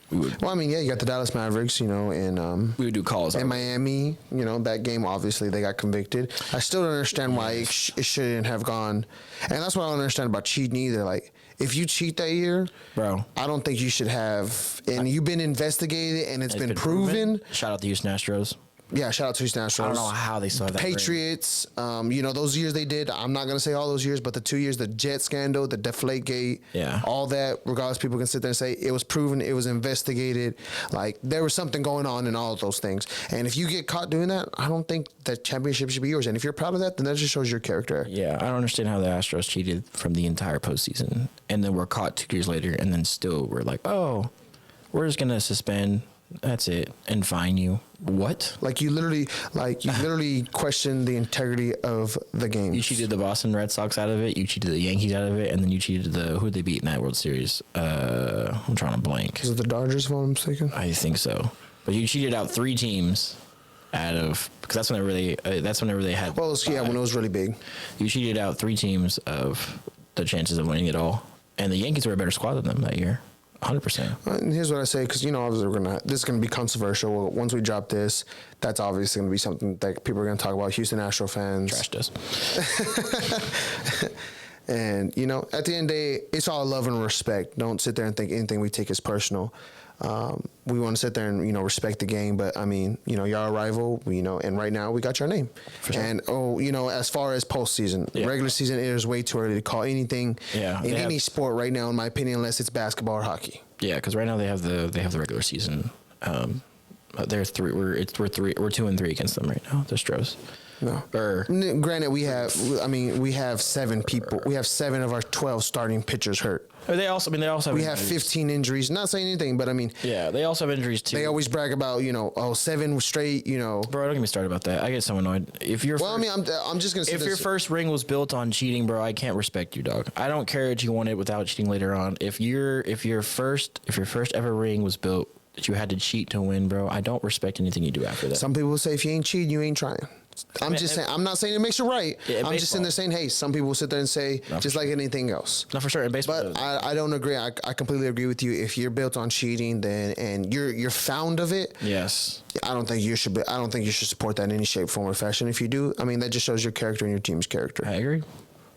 Well, I mean, yeah, you got the Dallas Mavericks, and we would do calls. In Miami, that game, obviously, they got convicted. I still don't understand why it shouldn't have gone. And that's what I don't understand about cheating either. Like, if you cheat that year, bro, I don't think you should have. And you've been investigated, and it's been proven. Shout out to Houston Astros. Yeah, shout out to Houston Astros. I don't know how they saw that. Patriots, those years they did. I'm not going to say all those years, but the 2 years, the Jet scandal, the Deflategate, all that, regardless, people can sit there and say it was proven, it was investigated. Like, there was something going on in all of those things. And if you get caught doing that, I don't think that championship should be yours. And if you're proud of that, then that just shows your character. Yeah, I don't understand how the Astros cheated from the entire postseason. And then we're caught 2 years later, and then still we're like, oh, we're just going to suspend. That's it, and fine you. What? You literally question the integrity of the game. You cheated the Boston Red Sox out of it. You cheated the Yankees out of it, and then you cheated who they beat in that World Series. I'm trying to blank. Is it the Dodgers, if I'm mistaken? I think so. But you cheated out 3 teams because that's whenever they had. Well, when it was really big. You cheated out 3 teams of the chances of winning it all, and the Yankees were a better squad than them that year. 100%. And here's what I say, because obviously this is gonna be controversial. Once we drop this, that's obviously gonna be something that people are gonna talk about. Houston Astro fans, trashed us. And at the end of the day, it's all love and respect. Don't sit there and think anything we take is personal. We want to sit there and respect the game, but I mean, y'all a rival, and right now we got your name. For sure. And as far as postseason, regular season, it is way too early to call anything in any sport right now, in my opinion, unless it's basketball or hockey. Yeah, because right now they have the regular season. They're 3. We're 2 and 3 against them right now. The Stros. No. Granted, we have 7 people. We have 7 of our 12 starting pitchers hurt. They also have. We have 15 injuries. Not saying anything, but I mean. Yeah, they also have injuries too. They always brag about 7 straight. Bro, don't get me started about that. I get so annoyed. I'm just gonna say if your first ring was built on cheating, bro, I can't respect you, dog. I don't care that you won it without cheating later on. If your first ever ring was built that you had to cheat to win, bro, I don't respect anything you do after that. Some people will say if you ain't cheating, you ain't trying. I'm just saying. I'm not saying it makes it right. I'm just sitting there saying, hey, some people will sit there and say just like anything else. Not for sure in baseball. But I don't agree. I completely agree with you. If you're built on cheating, then and you're found of it. Yes. I don't think you should support that in any shape, form, or fashion. If you do, I mean, that just shows your character and your team's character. I agree.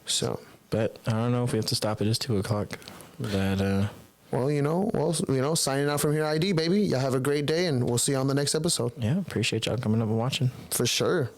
So, but I don't know if we have to stop it. It's 2:00. That. Well, signing out from here, ID, baby. Y'all have a great day, and we'll see you on the next episode. Yeah, appreciate y'all coming up and watching. For sure.